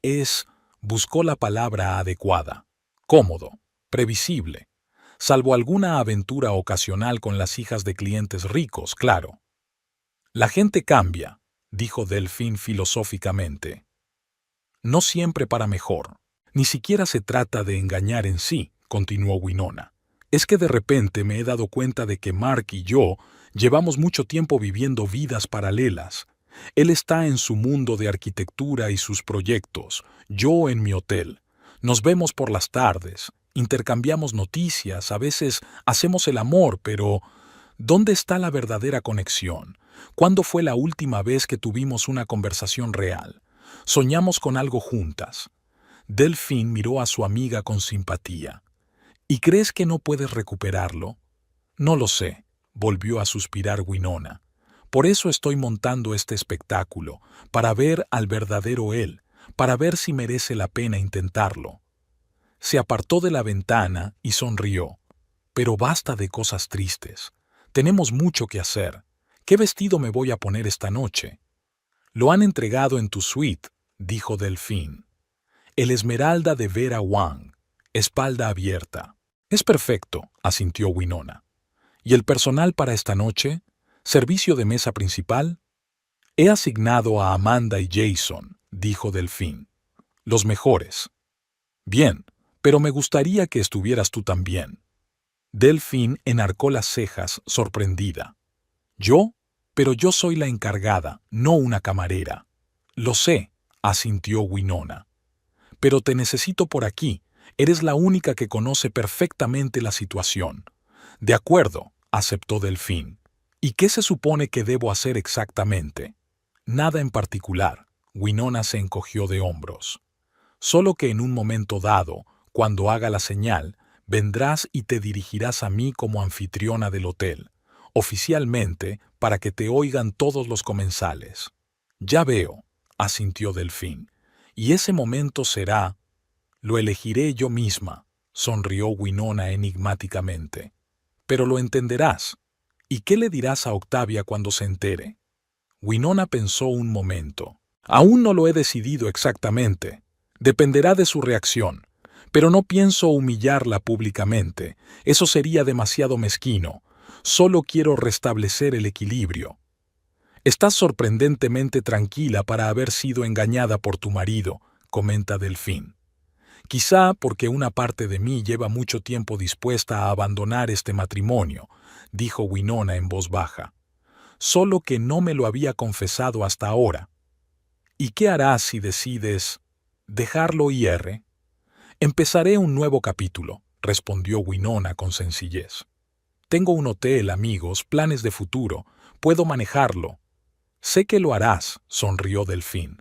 buscó la palabra adecuada, cómodo, previsible, salvo alguna aventura ocasional con las hijas de clientes ricos, claro. La gente cambia, dijo Delphine filosóficamente. No siempre para mejor. Ni siquiera se trata de engañar en sí, continuó Winona. Es que de repente me he dado cuenta de que Mark y yo llevamos mucho tiempo viviendo vidas paralelas. Él está en su mundo de arquitectura y sus proyectos, yo en mi hotel. Nos vemos por las tardes, intercambiamos noticias, a veces hacemos el amor, pero ¿dónde está la verdadera conexión? ¿Cuándo fue la última vez que tuvimos una conversación real? Soñamos con algo juntas. Delphine miró a su amiga con simpatía. ¿Y crees que no puedes recuperarlo? No lo sé, volvió a suspirar Winona. Por eso estoy montando este espectáculo, para ver al verdadero él, para ver si merece la pena intentarlo. Se apartó de la ventana y sonrió. Pero basta de cosas tristes. Tenemos mucho que hacer. ¿Qué vestido me voy a poner esta noche? Lo han entregado en tu suite, dijo Delphine. El Esmeralda de Vera Wang, espalda abierta. Es perfecto, asintió Winona. ¿Y el personal para esta noche? ¿Servicio de mesa principal? He asignado a Amanda y Jason, dijo Delphine. Los mejores. Bien, pero me gustaría que estuvieras tú también. Delphine enarcó las cejas, sorprendida. ¿Yo? Pero yo soy la encargada, no una camarera. Lo sé, asintió Winona. Pero te necesito por aquí. Eres la única que conoce perfectamente la situación. De acuerdo, aceptó Delphine. ¿Y qué se supone que debo hacer exactamente? Nada en particular. Winona se encogió de hombros. Solo que en un momento dado, cuando haga la señal, vendrás y te dirigirás a mí como anfitriona del hotel, oficialmente, para que te oigan todos los comensales. Ya veo, asintió Delphine. Y ese momento será... Lo elegiré yo misma, sonrió Winona enigmáticamente. Pero lo entenderás. ¿Y qué le dirás a Octavia cuando se entere? Winona pensó un momento. Aún no lo he decidido exactamente. Dependerá de su reacción. Pero no pienso humillarla públicamente. Eso sería demasiado mezquino. Solo quiero restablecer el equilibrio. Estás sorprendentemente tranquila para haber sido engañada por tu marido, comenta Delphine. Quizá porque una parte de mí lleva mucho tiempo dispuesta a abandonar este matrimonio, dijo Winona en voz baja. Solo que no me lo había confesado hasta ahora. ¿Y qué harás si decides dejarlo ir? Empezaré un nuevo capítulo, respondió Winona con sencillez. Tengo un hotel, amigos, planes de futuro, puedo manejarlo. Sé que lo harás, sonrió Delphine.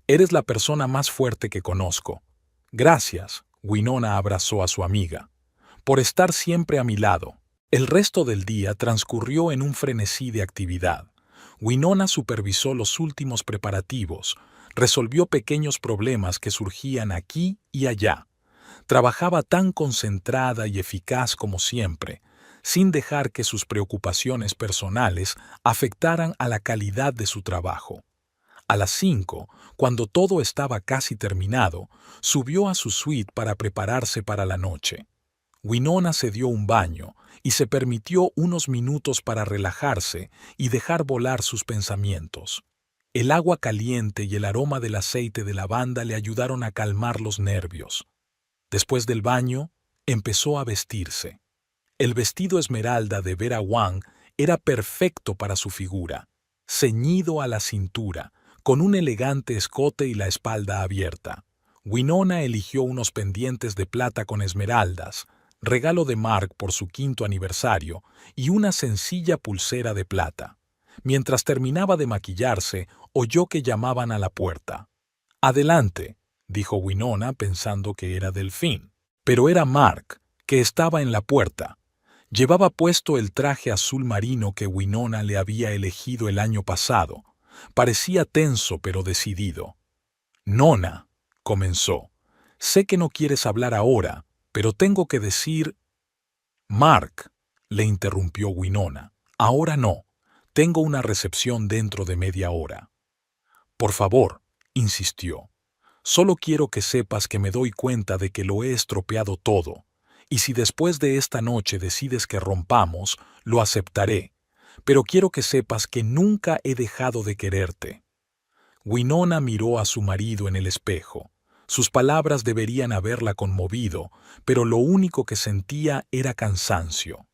Eres la persona más fuerte que conozco. Gracias, Winona abrazó a su amiga, por estar siempre a mi lado. El resto del día transcurrió en un frenesí de actividad. Winona supervisó los últimos preparativos, resolvió pequeños problemas que surgían aquí y allá. Trabajaba tan concentrada y eficaz como siempre, sin dejar que sus preocupaciones personales afectaran a la calidad de su trabajo. A las 5, cuando todo estaba casi terminado, subió a su suite para prepararse para la noche. Winona se dio un baño y se permitió unos minutos para relajarse y dejar volar sus pensamientos. El agua caliente y el aroma del aceite de lavanda le ayudaron a calmar los nervios. Después del baño, empezó a vestirse. El vestido esmeralda de Vera Wang era perfecto para su figura, ceñido a la cintura, con un elegante escote y la espalda abierta. Winona eligió unos pendientes de plata con esmeraldas, regalo de Mark por su 5º aniversario, y una sencilla pulsera de plata. Mientras terminaba de maquillarse, oyó que llamaban a la puerta. «Adelante», dijo Winona pensando que era Delphine. Pero era Mark, que estaba en la puerta. Llevaba puesto el traje azul marino que Winona le había elegido el año pasado. Parecía tenso pero decidido. «Nona», comenzó, «sé que no quieres hablar ahora, pero tengo que decir...» «Mark», le interrumpió Winona, «ahora no. Tengo una recepción dentro de media hora». «Por favor», insistió, «solo quiero que sepas que me doy cuenta de que lo he estropeado todo, y si después de esta noche decides que rompamos, lo aceptaré, pero quiero que sepas que nunca he dejado de quererte». Winona miró a su marido en el espejo. Sus palabras deberían haberla conmovido, pero lo único que sentía era cansancio.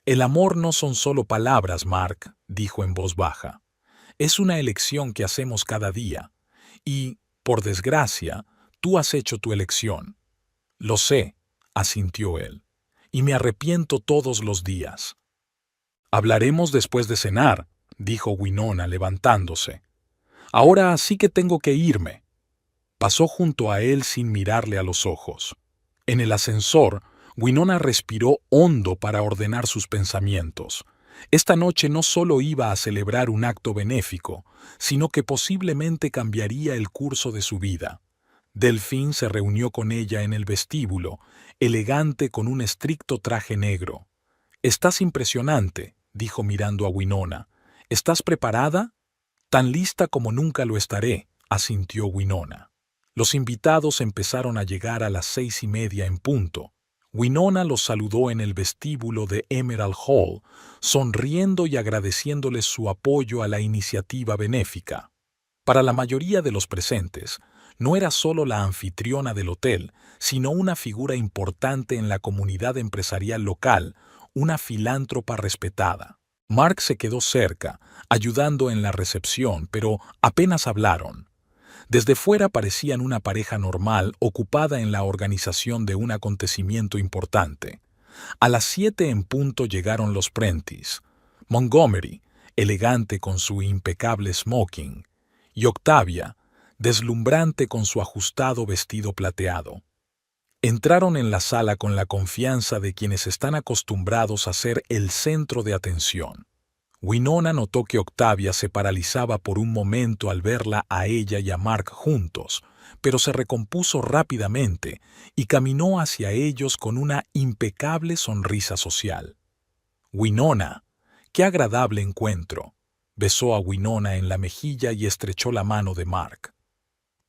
«El amor no son solo palabras, Mark», dijo en voz baja. «Es una elección que hacemos cada día. Y, por desgracia, tú has hecho tu elección». «Lo sé», asintió él, «y me arrepiento todos los días». «Hablaremos después de cenar», dijo Winona levantándose. «Ahora sí que tengo que irme». Pasó junto a él sin mirarle a los ojos. En el ascensor, Winona respiró hondo para ordenar sus pensamientos. Esta noche no solo iba a celebrar un acto benéfico, sino que posiblemente cambiaría el curso de su vida. Delphine se reunió con ella en el vestíbulo, elegante con un estricto traje negro. «Estás impresionante», dijo mirando a Winona. «¿Estás preparada?» «Tan lista como nunca lo estaré», asintió Winona. Los invitados empezaron a llegar a las 6:30 en punto. Winona los saludó en el vestíbulo de Emerald Hall, sonriendo y agradeciéndoles su apoyo a la iniciativa benéfica. Para la mayoría de los presentes, no era solo la anfitriona del hotel, sino una figura importante en la comunidad empresarial local, una filántropa respetada. Mark se quedó cerca, ayudando en la recepción, pero apenas hablaron. Desde fuera parecían una pareja normal ocupada en la organización de un acontecimiento importante. A las 7 en punto llegaron los Prentice, Montgomery, elegante con su impecable smoking, y Octavia, deslumbrante con su ajustado vestido plateado. Entraron en la sala con la confianza de quienes están acostumbrados a ser el centro de atención. Winona notó que Octavia se paralizaba por un momento al verla a ella y a Mark juntos, pero se recompuso rápidamente y caminó hacia ellos con una impecable sonrisa social. «Winona, qué agradable encuentro», besó a Winona en la mejilla y estrechó la mano de Mark.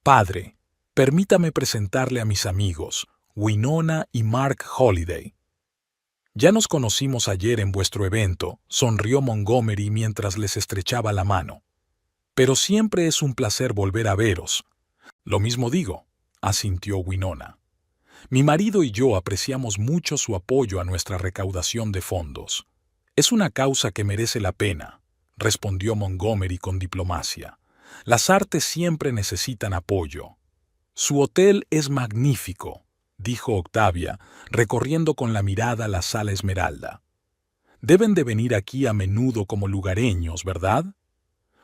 «Padre, permítame presentarle a mis amigos, Winona y Mark Holliday». «Ya nos conocimos ayer en vuestro evento», sonrió Montgomery mientras les estrechaba la mano. «Pero siempre es un placer volver a veros». «Lo mismo digo», asintió Winona. «Mi marido y yo apreciamos mucho su apoyo a nuestra recaudación de fondos». «Es una causa que merece la pena», respondió Montgomery con diplomacia. «Las artes siempre necesitan apoyo». «Su hotel es magnífico», dijo Octavia, recorriendo con la mirada la sala Esmeralda. «Deben de venir aquí a menudo como lugareños, ¿verdad?»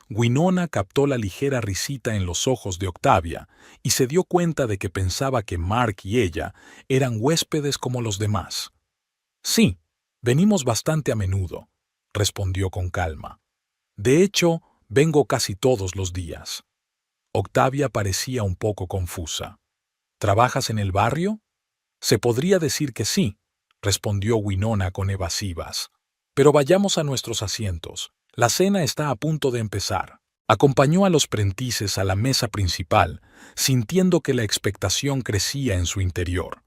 Winona captó la ligera risita en los ojos de Octavia y se dio cuenta de que pensaba que Mark y ella eran huéspedes como los demás. «Sí, venimos bastante a menudo», respondió con calma. «De hecho, vengo casi todos los días». Octavia parecía un poco confusa. «¿Trabajas en el barrio?» Se podría decir que sí, respondió Winona con evasivas. Pero vayamos a nuestros asientos. La cena está a punto de empezar. Acompañó a los prentices a la mesa principal, sintiendo que la expectación crecía en su interior.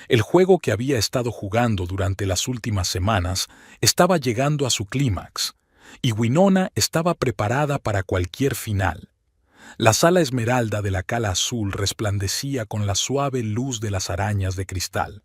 El juego que había estado jugando durante las últimas semanas estaba llegando a su clímax, y Winona estaba preparada para cualquier final. La sala esmeralda de la cala azul resplandecía con la suave luz de las arañas de cristal.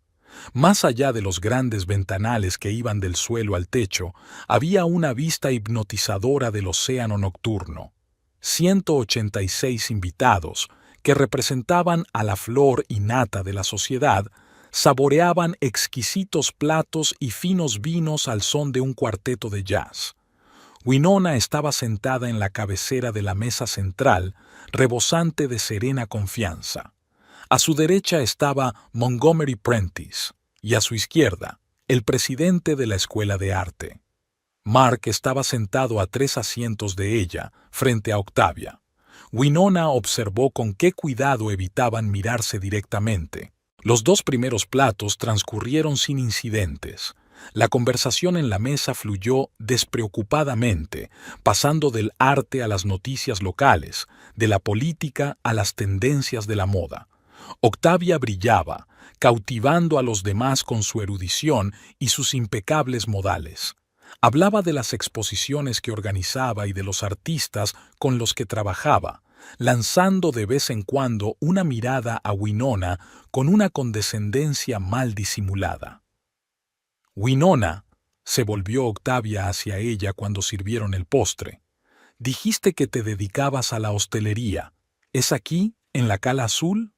Más allá de los grandes ventanales que iban del suelo al techo, había una vista hipnotizadora del océano nocturno. 186 invitados, que representaban a la flor y nata de la sociedad, saboreaban exquisitos platos y finos vinos al son de un cuarteto de jazz. Winona estaba sentada en la cabecera de la mesa central, rebosante de serena confianza. A su derecha estaba Montgomery Prentice y a su izquierda, el presidente de la Escuela de Arte. Mark estaba sentado a 3 asientos de ella, frente a Octavia. Winona observó con qué cuidado evitaban mirarse directamente. Los 2 primeros platos transcurrieron sin incidentes. La conversación en la mesa fluyó despreocupadamente, pasando del arte a las noticias locales, de la política a las tendencias de la moda. Octavia brillaba, cautivando a los demás con su erudición y sus impecables modales. Hablaba de las exposiciones que organizaba y de los artistas con los que trabajaba, lanzando de vez en cuando una mirada a Winona con una condescendencia mal disimulada. Winona, se volvió Octavia hacia ella cuando sirvieron el postre. Dijiste que te dedicabas a la hostelería. ¿Es aquí, en la cala azul?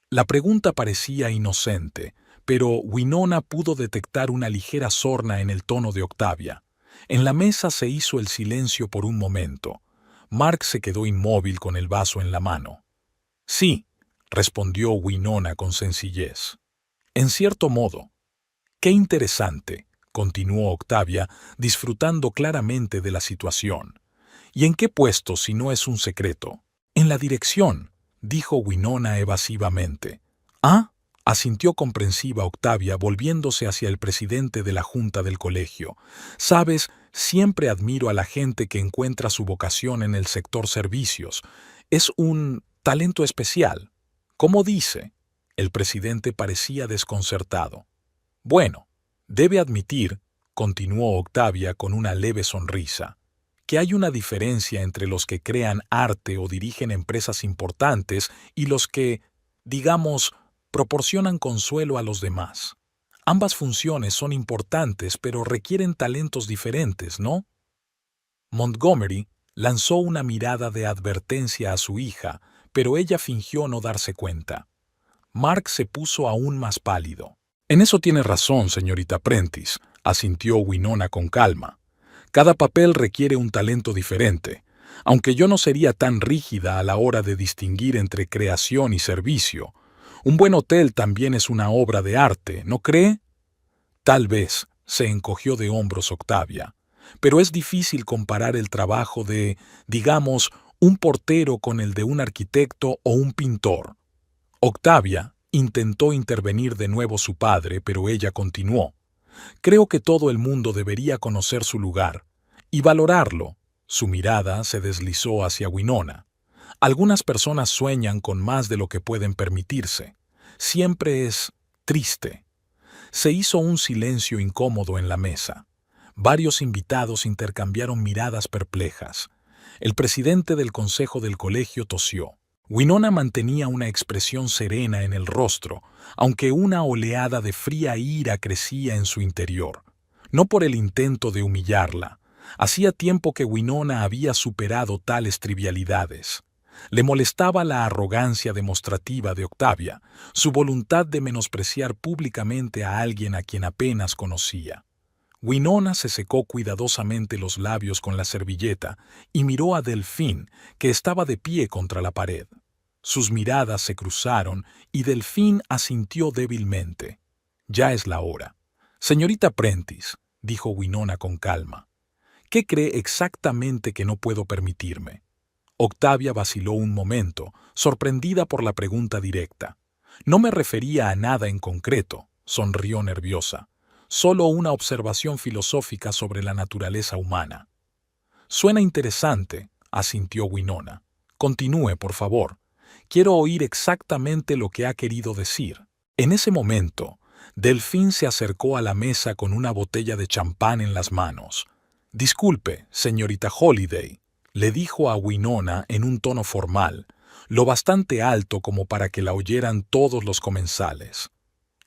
La pregunta parecía inocente, pero Winona pudo detectar una ligera sorna en el tono de Octavia. En la mesa se hizo el silencio por un momento. Mark se quedó inmóvil con el vaso en la mano. Sí, respondió Winona con sencillez. En cierto modo. Qué interesante, continuó Octavia, disfrutando claramente de la situación. ¿Y en qué puesto si no es un secreto? En la dirección, dijo Winona evasivamente. Ah, asintió comprensiva Octavia volviéndose hacia el presidente de la junta del colegio. Sabes, siempre admiro a la gente que encuentra su vocación en el sector servicios. Es un talento especial. ¿Cómo dice? El presidente parecía desconcertado. Bueno, debe admitir, continuó Octavia con una leve sonrisa, que hay una diferencia entre los que crean arte o dirigen empresas importantes y los que, digamos, proporcionan consuelo a los demás. Ambas funciones son importantes, pero requieren talentos diferentes, ¿no? Montgomery lanzó una mirada de advertencia a su hija, pero ella fingió no darse cuenta. Mark se puso aún más pálido. En eso tiene razón, señorita Prentice, asintió Winona con calma. Cada papel requiere un talento diferente, aunque yo no sería tan rígida a la hora de distinguir entre creación y servicio. Un buen hotel también es una obra de arte, ¿no cree? Tal vez, se encogió de hombros Octavia, pero es difícil comparar el trabajo de, digamos, un portero con el de un arquitecto o un pintor. Octavia intentó intervenir de nuevo su padre, pero ella continuó. Creo que todo el mundo debería conocer su lugar y valorarlo. Su mirada se deslizó hacia Winona. Algunas personas sueñan con más de lo que pueden permitirse. Siempre es triste. Se hizo un silencio incómodo en la mesa. Varios invitados intercambiaron miradas perplejas. El presidente del consejo del colegio tosió. Winona mantenía una expresión serena en el rostro, aunque una oleada de fría ira crecía en su interior. No por el intento de humillarla. Hacía tiempo que Winona había superado tales trivialidades. Le molestaba la arrogancia demostrativa de Octavia, su voluntad de menospreciar públicamente a alguien a quien apenas conocía. Winona se secó cuidadosamente los labios con la servilleta y miró a Delphine, que estaba de pie contra la pared. Sus miradas se cruzaron y Delphine asintió débilmente. Ya es la hora. Señorita Prentice, dijo Winona con calma, ¿qué cree exactamente que no puedo permitirme? Octavia vaciló un momento, sorprendida por la pregunta directa. No me refería a nada en concreto, sonrió nerviosa. Solo una observación filosófica sobre la naturaleza humana. Suena interesante, asintió Winona. Continúe, por favor. Quiero oír exactamente lo que ha querido decir. En ese momento, Delphine se acercó a la mesa con una botella de champán en las manos. Disculpe, señorita Holiday, le dijo a Winona en un tono formal, lo bastante alto como para que la oyeran todos los comensales.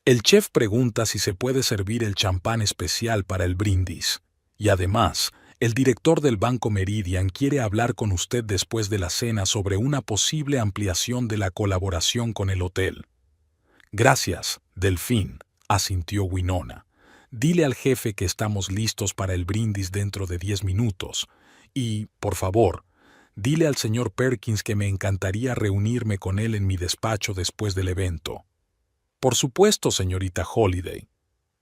El chef pregunta si se puede servir el champán especial para el brindis. Y además, el director del Banco Meridian quiere hablar con usted después de la cena sobre una posible ampliación de la colaboración con el hotel. Gracias, Delphine, asintió Winona. Dile al jefe que estamos listos para el brindis dentro de 10 minutos. Y, por favor, dile al señor Perkins que me encantaría reunirme con él en mi despacho después del evento. Por supuesto, señorita Holiday.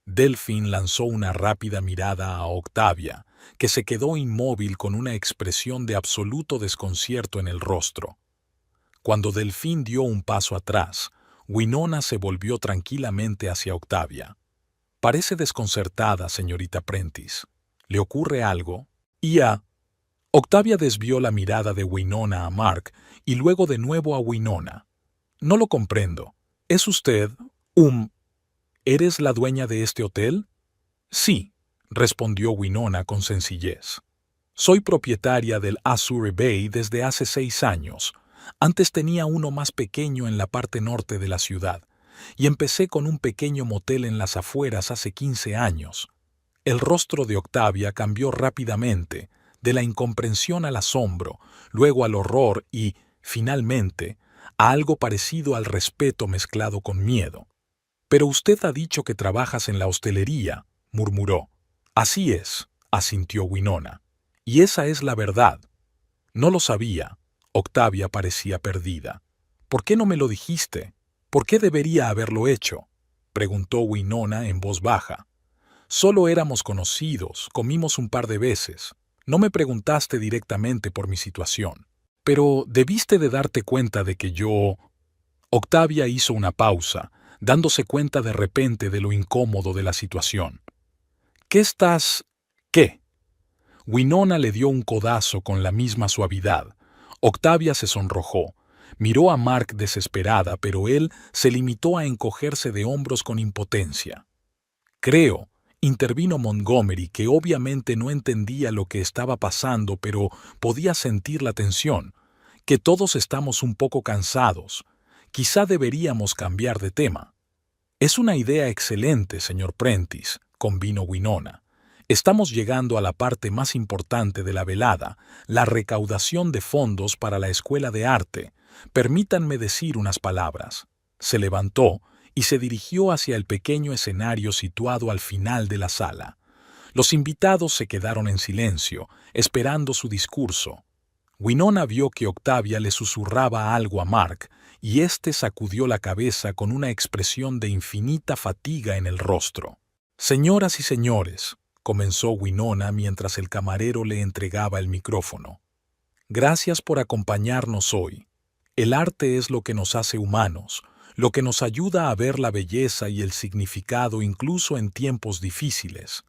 Delphine lanzó una rápida mirada a Octavia, que se quedó inmóvil con una expresión de absoluto desconcierto en el rostro. Cuando Delphine dio un paso atrás, Winona se volvió tranquilamente hacia Octavia. Parece desconcertada, señorita Prentice. ¿Le ocurre algo? Octavia desvió la mirada de Winona a Mark y luego de nuevo a Winona. No lo comprendo. ¿Es usted ¿Eres la dueña de este hotel? Sí, respondió Winona con sencillez. Soy propietaria del Azure Bay desde hace 6 años. Antes tenía uno más pequeño en la parte norte de la ciudad, y empecé con un pequeño motel en las afueras hace 15 años. El rostro de Octavia cambió rápidamente, de la incomprensión al asombro, luego al horror y, finalmente, a algo parecido al respeto mezclado con miedo. Pero usted ha dicho que trabajas en la hostelería, murmuró. Así es, asintió Winona. Y esa es la verdad. No lo sabía. Octavia parecía perdida. ¿Por qué no me lo dijiste? ¿Por qué debería haberlo hecho? Preguntó Winona en voz baja. Solo éramos conocidos, comimos un par de veces. No me preguntaste directamente por mi situación. Pero debiste de darte cuenta de que yo... Octavia hizo una pausa, dándose cuenta de repente de lo incómodo de la situación. ¿Qué? Winona le dio un codazo con la misma suavidad. Octavia se sonrojó. Miró a Mark desesperada, pero él se limitó a encogerse de hombros con impotencia. Creo, intervino Montgomery, que obviamente no entendía lo que estaba pasando, pero podía sentir la tensión, que todos estamos un poco cansados. Quizá deberíamos cambiar de tema. Es una idea excelente, señor Prentice, convino Winona. Estamos llegando a la parte más importante de la velada, la recaudación de fondos para la Escuela de Arte. Permítanme decir unas palabras. Se levantó y se dirigió hacia el pequeño escenario situado al final de la sala. Los invitados se quedaron en silencio, esperando su discurso. Winona vio que Octavia le susurraba algo a Mark, y éste sacudió la cabeza con una expresión de infinita fatiga en el rostro. Señoras y señores, comenzó Winona mientras el camarero le entregaba el micrófono. Gracias por acompañarnos hoy. El arte es lo que nos hace humanos, lo que nos ayuda a ver la belleza y el significado incluso en tiempos difíciles.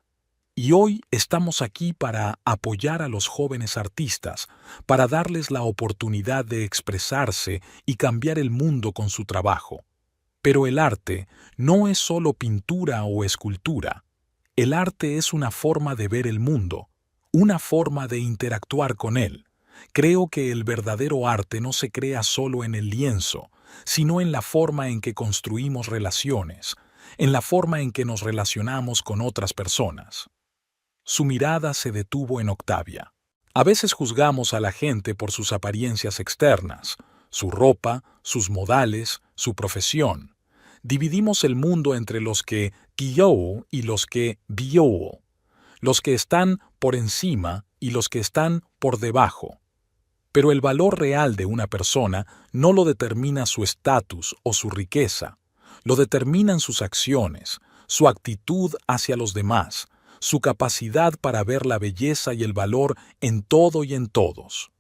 Y hoy estamos aquí para apoyar a los jóvenes artistas, para darles la oportunidad de expresarse y cambiar el mundo con su trabajo. Pero el arte no es solo pintura o escultura. El arte es una forma de ver el mundo, una forma de interactuar con él. Creo que el verdadero arte no se crea solo en el lienzo, sino en la forma en que construimos relaciones, en la forma en que nos relacionamos con otras personas. Su mirada se detuvo en Octavia. A veces juzgamos a la gente por sus apariencias externas, su ropa, sus modales, su profesión. Dividimos el mundo entre los que guió y los que vio, los que están por encima y los que están por debajo. Pero el valor real de una persona no lo determina su estatus o su riqueza, lo determinan sus acciones, su actitud hacia los demás, su capacidad para ver la belleza y el valor en todo y en todos.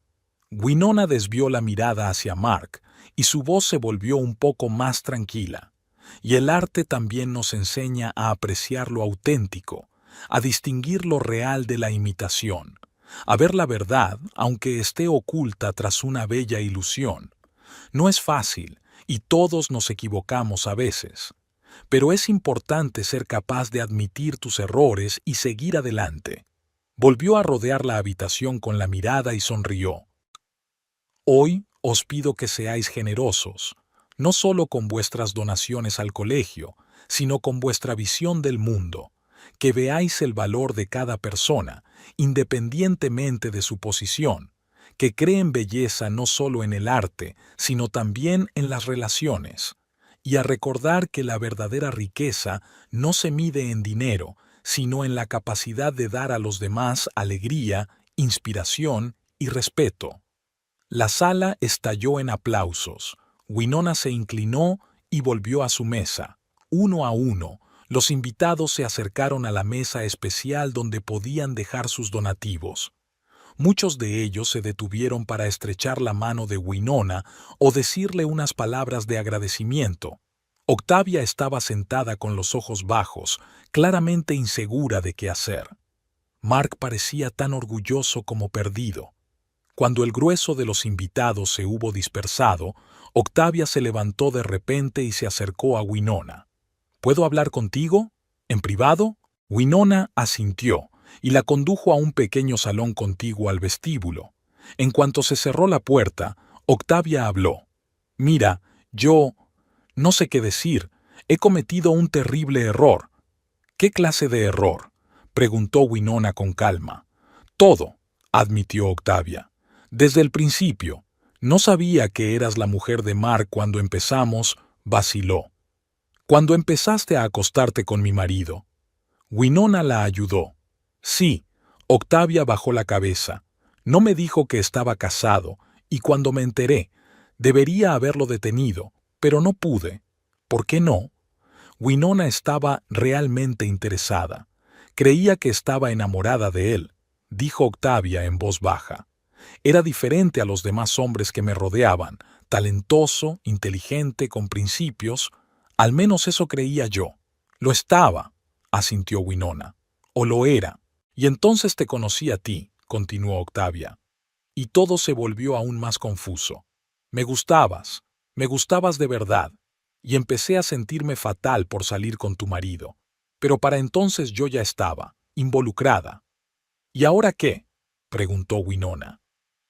Winona desvió la mirada hacia Mark, y su voz se volvió un poco más tranquila. Y el arte también nos enseña a apreciar lo auténtico, a distinguir lo real de la imitación, a ver la verdad aunque esté oculta tras una bella ilusión. No es fácil, y todos nos equivocamos a veces, pero es importante ser capaz de admitir tus errores y seguir adelante. Volvió a rodear la habitación con la mirada y sonrió. Hoy os pido que seáis generosos, no solo con vuestras donaciones al colegio, sino con vuestra visión del mundo, que veáis el valor de cada persona, independientemente de su posición, que creen belleza no solo en el arte, sino también en las relaciones, y a recordar que la verdadera riqueza no se mide en dinero, sino en la capacidad de dar a los demás alegría, inspiración y respeto. La sala estalló en aplausos. Winona se inclinó y volvió a su mesa. Uno a uno, los invitados se acercaron a la mesa especial donde podían dejar sus donativos. Muchos de ellos se detuvieron para estrechar la mano de Winona o decirle unas palabras de agradecimiento. Octavia estaba sentada con los ojos bajos, claramente insegura de qué hacer. Mark parecía tan orgulloso como perdido. Cuando el grueso de los invitados se hubo dispersado, Octavia se levantó de repente y se acercó a Winona. ¿Puedo hablar contigo? ¿En privado? Winona asintió y la condujo a un pequeño salón contiguo al vestíbulo. En cuanto se cerró la puerta, Octavia habló. Mira, no sé qué decir. He cometido un terrible error. ¿Qué clase de error?, preguntó Winona con calma. Todo, admitió Octavia. Desde el principio. No sabía que eras la mujer de Mark cuando empezamos, vaciló. Cuando empezaste a acostarte con mi marido. Winona la ayudó. Sí, Octavia bajó la cabeza. No me dijo que estaba casado, y cuando me enteré, debería haberlo detenido, pero no pude. ¿Por qué no? Winona estaba realmente interesada. Creía que estaba enamorada de él, dijo Octavia en voz baja. Era diferente a los demás hombres que me rodeaban, talentoso, inteligente, con principios. Al menos eso creía yo. Lo estaba, asintió Winona. O lo era. Y entonces te conocí a ti, continuó Octavia. Y todo se volvió aún más confuso. Me gustabas de verdad, y empecé a sentirme fatal por salir con tu marido. Pero para entonces yo ya estaba, involucrada. ¿Y ahora qué?, preguntó Winona.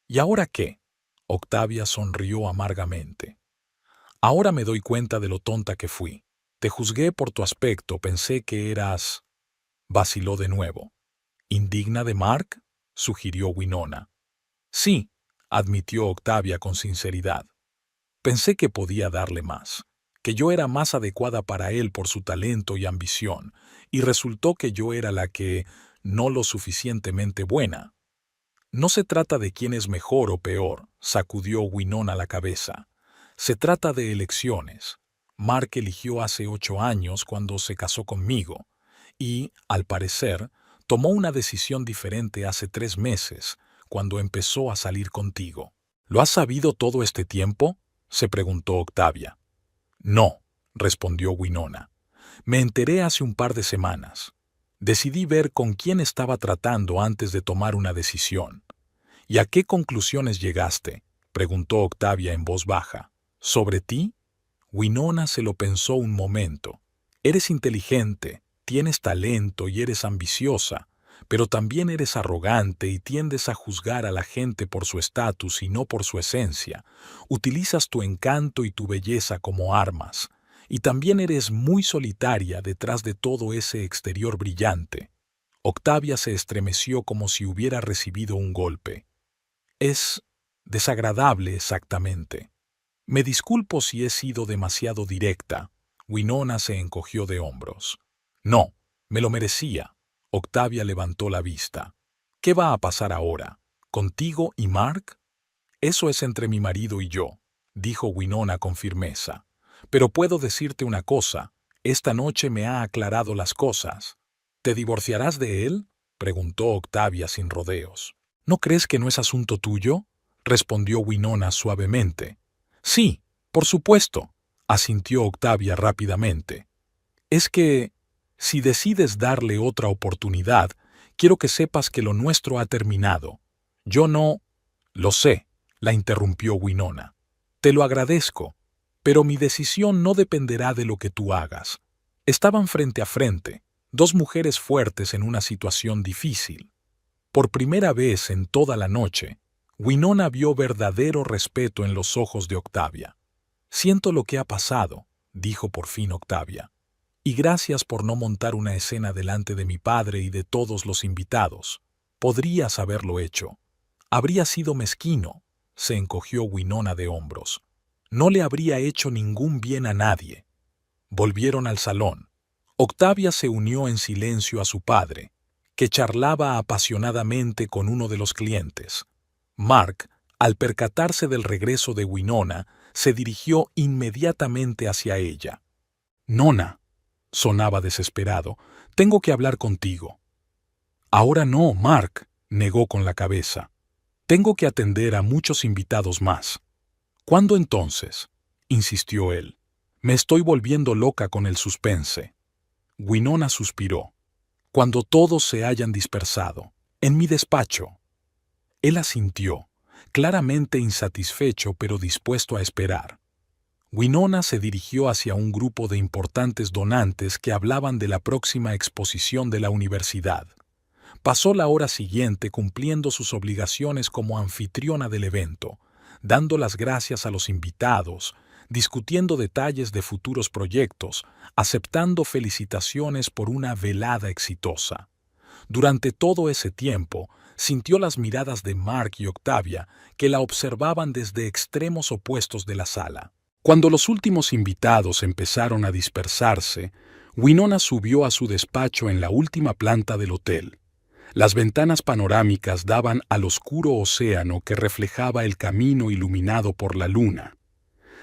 ¿Y ahora qué? Octavia sonrió amargamente. Ahora me doy cuenta de lo tonta que fui. Te juzgué por tu aspecto, pensé que eras... Vaciló de nuevo. ¿Indigna de Mark?, sugirió Winona. Sí, admitió Octavia con sinceridad. Pensé que podía darle más, que yo era más adecuada para él por su talento y ambición, y resultó que yo era la que no lo suficientemente buena. No se trata de quién es mejor o peor, sacudió Winona la cabeza. Se trata de elecciones. Mark eligió hace 8 años cuando se casó conmigo, y, al parecer, tomó una decisión diferente hace 3 meses, cuando empezó a salir contigo. ¿Lo has sabido todo este tiempo?, se preguntó Octavia. No, respondió Winona. Me enteré hace un par de semanas. Decidí ver con quién estaba tratando antes de tomar una decisión. ¿Y a qué conclusiones llegaste?, preguntó Octavia en voz baja. ¿Sobre ti? Winona se lo pensó un momento. Eres inteligente, tienes talento y eres ambiciosa, pero también eres arrogante y tiendes a juzgar a la gente por su estatus y no por su esencia. Utilizas tu encanto y tu belleza como armas, y también eres muy solitaria detrás de todo ese exterior brillante. Octavia se estremeció como si hubiera recibido un golpe. Es desagradable exactamente. Me disculpo si he sido demasiado directa. Winona se encogió de hombros. No, me lo merecía. Octavia levantó la vista. ¿Qué va a pasar ahora? ¿Contigo y Mark? Eso es entre mi marido y yo, dijo Winona con firmeza. Pero puedo decirte una cosa, esta noche me ha aclarado las cosas. ¿Te divorciarás de él?, preguntó Octavia sin rodeos. ¿No crees que no es asunto tuyo?, respondió Winona suavemente. Sí, Por supuesto, asintió Octavia rápidamente. Es que, si decides darle otra oportunidad, quiero que sepas que lo nuestro ha terminado. Yo no... Lo sé, la interrumpió Winona. Te lo agradezco, pero mi decisión no dependerá de lo que tú hagas. Estaban frente a frente, dos mujeres fuertes en una situación difícil. Por primera vez en toda la noche, Winona vio verdadero respeto en los ojos de Octavia. Siento lo que ha pasado, dijo por fin Octavia. Y gracias por no montar una escena delante de mi padre y de todos los invitados. Podrías haberlo hecho. Habría sido mezquino, se encogió Winona de hombros. No le habría hecho ningún bien a nadie. Volvieron al salón. Octavia se unió en silencio a su padre, que charlaba apasionadamente con uno de los clientes. Mark, al percatarse del regreso de Winona, se dirigió inmediatamente hacia ella. «Nona», sonaba desesperado, «tengo que hablar contigo». «Ahora no, Mark», negó con la cabeza. «Tengo que atender a muchos invitados más». «¿Cuándo entonces?», insistió él. «Me estoy volviendo loca con el suspense». Winona suspiró. «Cuando todos se hayan dispersado. En mi despacho». Él asintió, claramente insatisfecho pero dispuesto a esperar. Winona se dirigió hacia un grupo de importantes donantes que hablaban de la próxima exposición de la universidad. Pasó la hora siguiente cumpliendo sus obligaciones como anfitriona del evento, dando las gracias a los invitados, discutiendo detalles de futuros proyectos, aceptando felicitaciones por una velada exitosa. Durante todo ese tiempo, sintió las miradas de Mark y Octavia que la observaban desde extremos opuestos de la sala. Cuando los últimos invitados empezaron a dispersarse, Winona subió a su despacho en la última planta del hotel. Las ventanas panorámicas daban al oscuro océano que reflejaba el camino iluminado por la luna.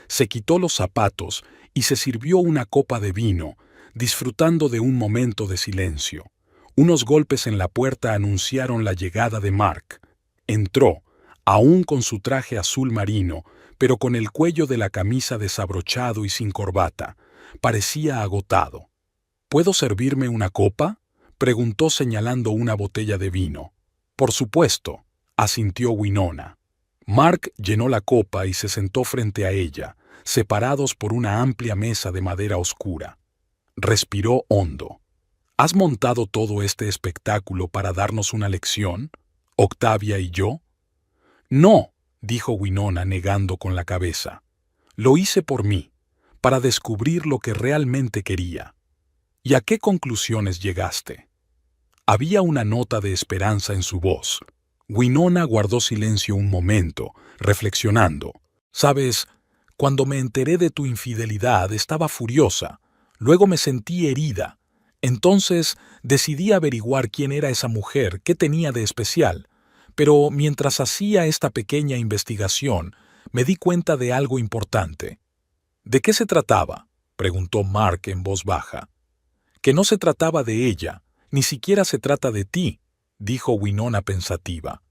Se quitó los zapatos y se sirvió una copa de vino, disfrutando de un momento de silencio. Unos golpes en la puerta anunciaron la llegada de Mark. Entró, aún con su traje azul marino, pero con el cuello de la camisa desabrochado y sin corbata. Parecía agotado. «¿Puedo servirme una copa?», preguntó señalando una botella de vino. «Por supuesto», asintió Winona. Mark llenó la copa y se sentó frente a ella, separados por una amplia mesa de madera oscura. Respiró hondo. «¿Has montado todo este espectáculo para darnos una lección, Octavia y yo?» «No», dijo Winona negando con la cabeza. «Lo hice por mí, para descubrir lo que realmente quería». «¿Y a qué conclusiones llegaste?». Había una nota de esperanza en su voz. Winona guardó silencio un momento, reflexionando. «Sabes, cuando me enteré de tu infidelidad estaba furiosa. Luego me sentí herida. Entonces decidí averiguar quién era esa mujer, qué tenía de especial. Pero mientras hacía esta pequeña investigación, me di cuenta de algo importante». «¿De qué se trataba?», preguntó Mark en voz baja. «Que no se trataba de ella, ni siquiera se trata de ti», dijo Winona pensativa.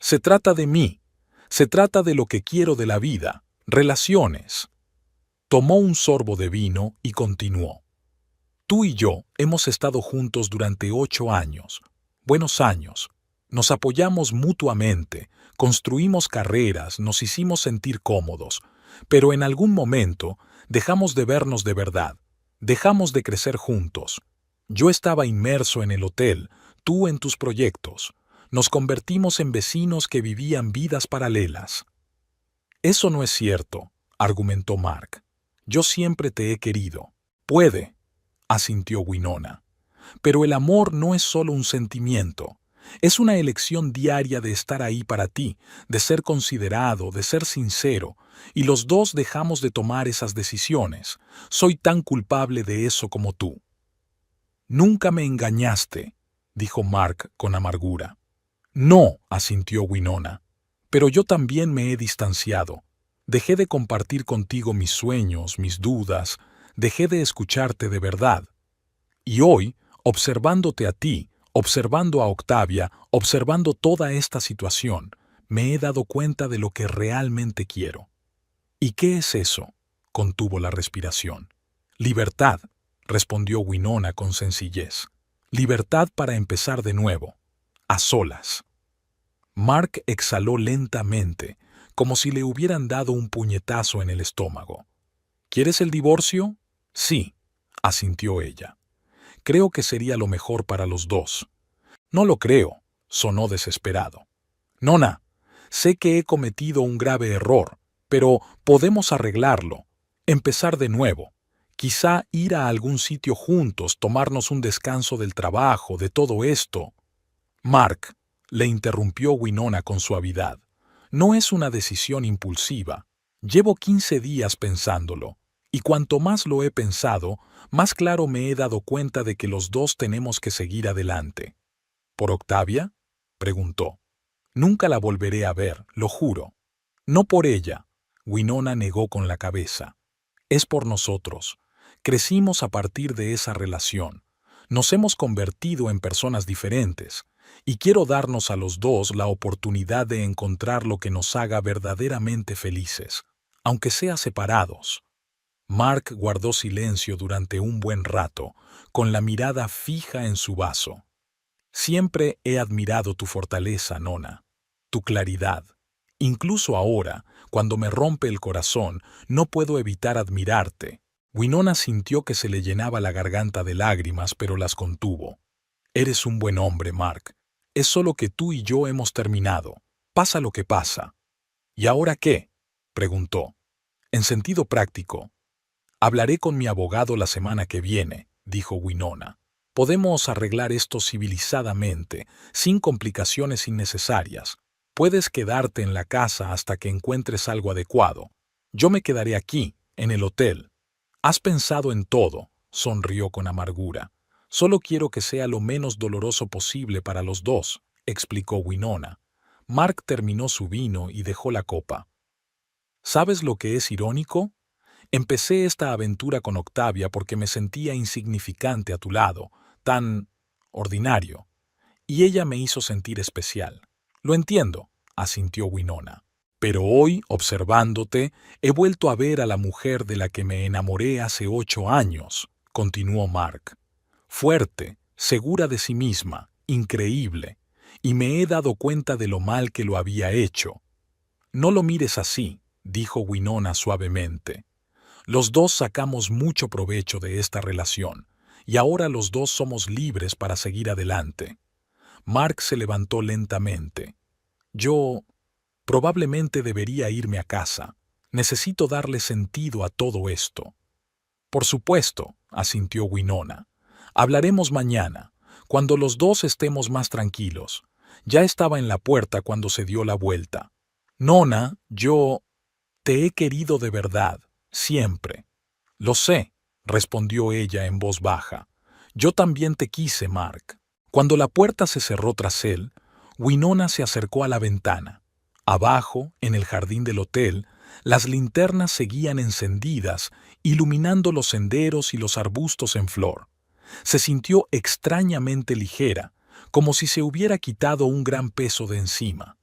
«Se trata de mí. Se trata de lo que quiero de la vida, relaciones». Tomó un sorbo de vino y continuó. «Tú y yo hemos estado juntos durante 8 años. Buenos años. Nos apoyamos mutuamente, construimos carreras, nos hicimos sentir cómodos, pero en algún momento dejamos de vernos de verdad, dejamos de crecer juntos. Yo estaba inmerso en el hotel, tú en tus proyectos. Nos convertimos en vecinos que vivían vidas paralelas». «Eso no es cierto», argumentó Mark. «Yo siempre te he querido». «Puede», asintió Winona. «Pero el amor no es solo un sentimiento. Es una elección diaria de estar ahí para ti, de ser considerado, de ser sincero, y los dos dejamos de tomar esas decisiones. Soy tan culpable de eso como tú». «Nunca me engañaste», dijo Mark con amargura. «No», asintió Winona, «pero yo también me he distanciado. Dejé de compartir contigo mis sueños, mis dudas, dejé de escucharte de verdad. Y hoy, observándote a ti, observando a Octavia, observando toda esta situación, me he dado cuenta de lo que realmente quiero». «¿Y qué es eso?», contuvo la respiración. Libertad, respondió Winona con sencillez. Libertad para empezar de nuevo, a solas. Mark exhaló lentamente, como si le hubieran dado un puñetazo en el estómago. ¿Quieres el divorcio? Sí, asintió ella. Creo que sería lo mejor para los dos. No lo creo, sonó desesperado. Nona, sé que he cometido un grave error, pero podemos arreglarlo, empezar de nuevo. Quizá ir a algún sitio juntos, tomarnos un descanso del trabajo, de todo esto. Mark, le interrumpió Winona con suavidad. No es una decisión impulsiva. Llevo 15 días pensándolo, y cuanto más lo he pensado, más claro me he dado cuenta de que los dos tenemos que seguir adelante. ¿Por Octavia? Preguntó. Nunca la volveré a ver, lo juro. No por ella. Winona negó con la cabeza. Es por nosotros. Crecimos a partir de esa relación. Nos hemos convertido en personas diferentes, y quiero darnos a los dos la oportunidad de encontrar lo que nos haga verdaderamente felices, aunque sea separados. Mark guardó silencio durante un buen rato, con la mirada fija en su vaso. Siempre he admirado tu fortaleza, Nona, tu claridad. Incluso ahora, cuando me rompe el corazón, no puedo evitar admirarte. Winona sintió que se le llenaba la garganta de lágrimas, pero las contuvo. Eres un buen hombre, Mark. Es solo que tú y yo hemos terminado. Pasa lo que pasa. ¿Y ahora qué? Preguntó. En sentido práctico. Hablaré con mi abogado la semana que viene, dijo Winona. Podemos arreglar esto civilizadamente, sin complicaciones innecesarias. Puedes quedarte en la casa hasta que encuentres algo adecuado. Yo me quedaré aquí, en el hotel. Has pensado en todo, sonrió con amargura. Solo quiero que sea lo menos doloroso posible para los dos, explicó Winona. Mark terminó su vino y dejó la copa. ¿Sabes lo que es irónico? Empecé esta aventura con Octavia porque me sentía insignificante a tu lado, tan ordinario, y ella me hizo sentir especial. Lo entiendo, asintió Winona. Pero hoy, observándote, he vuelto a ver a la mujer de la que me enamoré hace 8 años, continuó Mark. Fuerte, segura de sí misma, increíble, y me he dado cuenta de lo mal que lo había hecho. No lo mires así, dijo Winona suavemente. Los dos sacamos mucho provecho de esta relación, y ahora los dos somos libres para seguir adelante. Mark se levantó lentamente. Yo probablemente debería irme a casa. Necesito darle sentido a todo esto. Por supuesto, asintió Winona. Hablaremos mañana, cuando los dos estemos más tranquilos. Ya estaba en la puerta cuando se dio la vuelta. Nona, yo te he querido de verdad, siempre. Lo sé, respondió ella en voz baja. Yo también te quise, Mark. Cuando la puerta se cerró tras él, Winona se acercó a la ventana. Abajo, en el jardín del hotel, las linternas seguían encendidas, iluminando los senderos y los arbustos en flor. Se sintió extrañamente ligera, como si se hubiera quitado un gran peso de encima.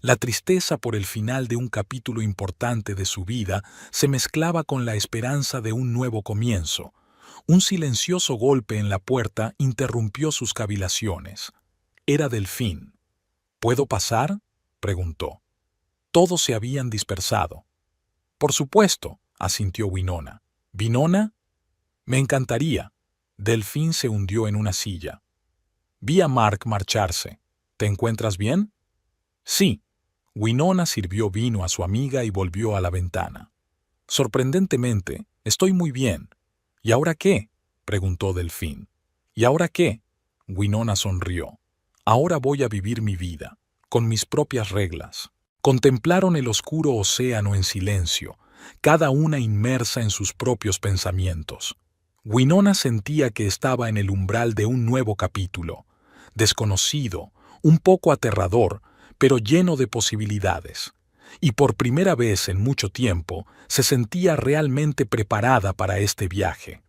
La tristeza por el final de un capítulo importante de su vida se mezclaba con la esperanza de un nuevo comienzo. Un silencioso golpe en la puerta interrumpió sus cavilaciones. Era Delfín. ¿Puedo pasar?, preguntó. Todos se habían dispersado. Por supuesto, asintió Winona. ¿Vinona? Me encantaría. Delfín se hundió en una silla. Vi a Mark marcharse. ¿Te encuentras bien? Sí. Winona sirvió vino a su amiga y volvió a la ventana. Sorprendentemente, estoy muy bien. ¿Y ahora qué?, preguntó Delfín. ¿Y ahora qué? Winona sonrió. Ahora voy a vivir mi vida, con mis propias reglas. Contemplaron el oscuro océano en silencio, cada una inmersa en sus propios pensamientos. Winona sentía que estaba en el umbral de un nuevo capítulo, desconocido, un poco aterrador, pero lleno de posibilidades. Y por primera vez en mucho tiempo se sentía realmente preparada para este viaje.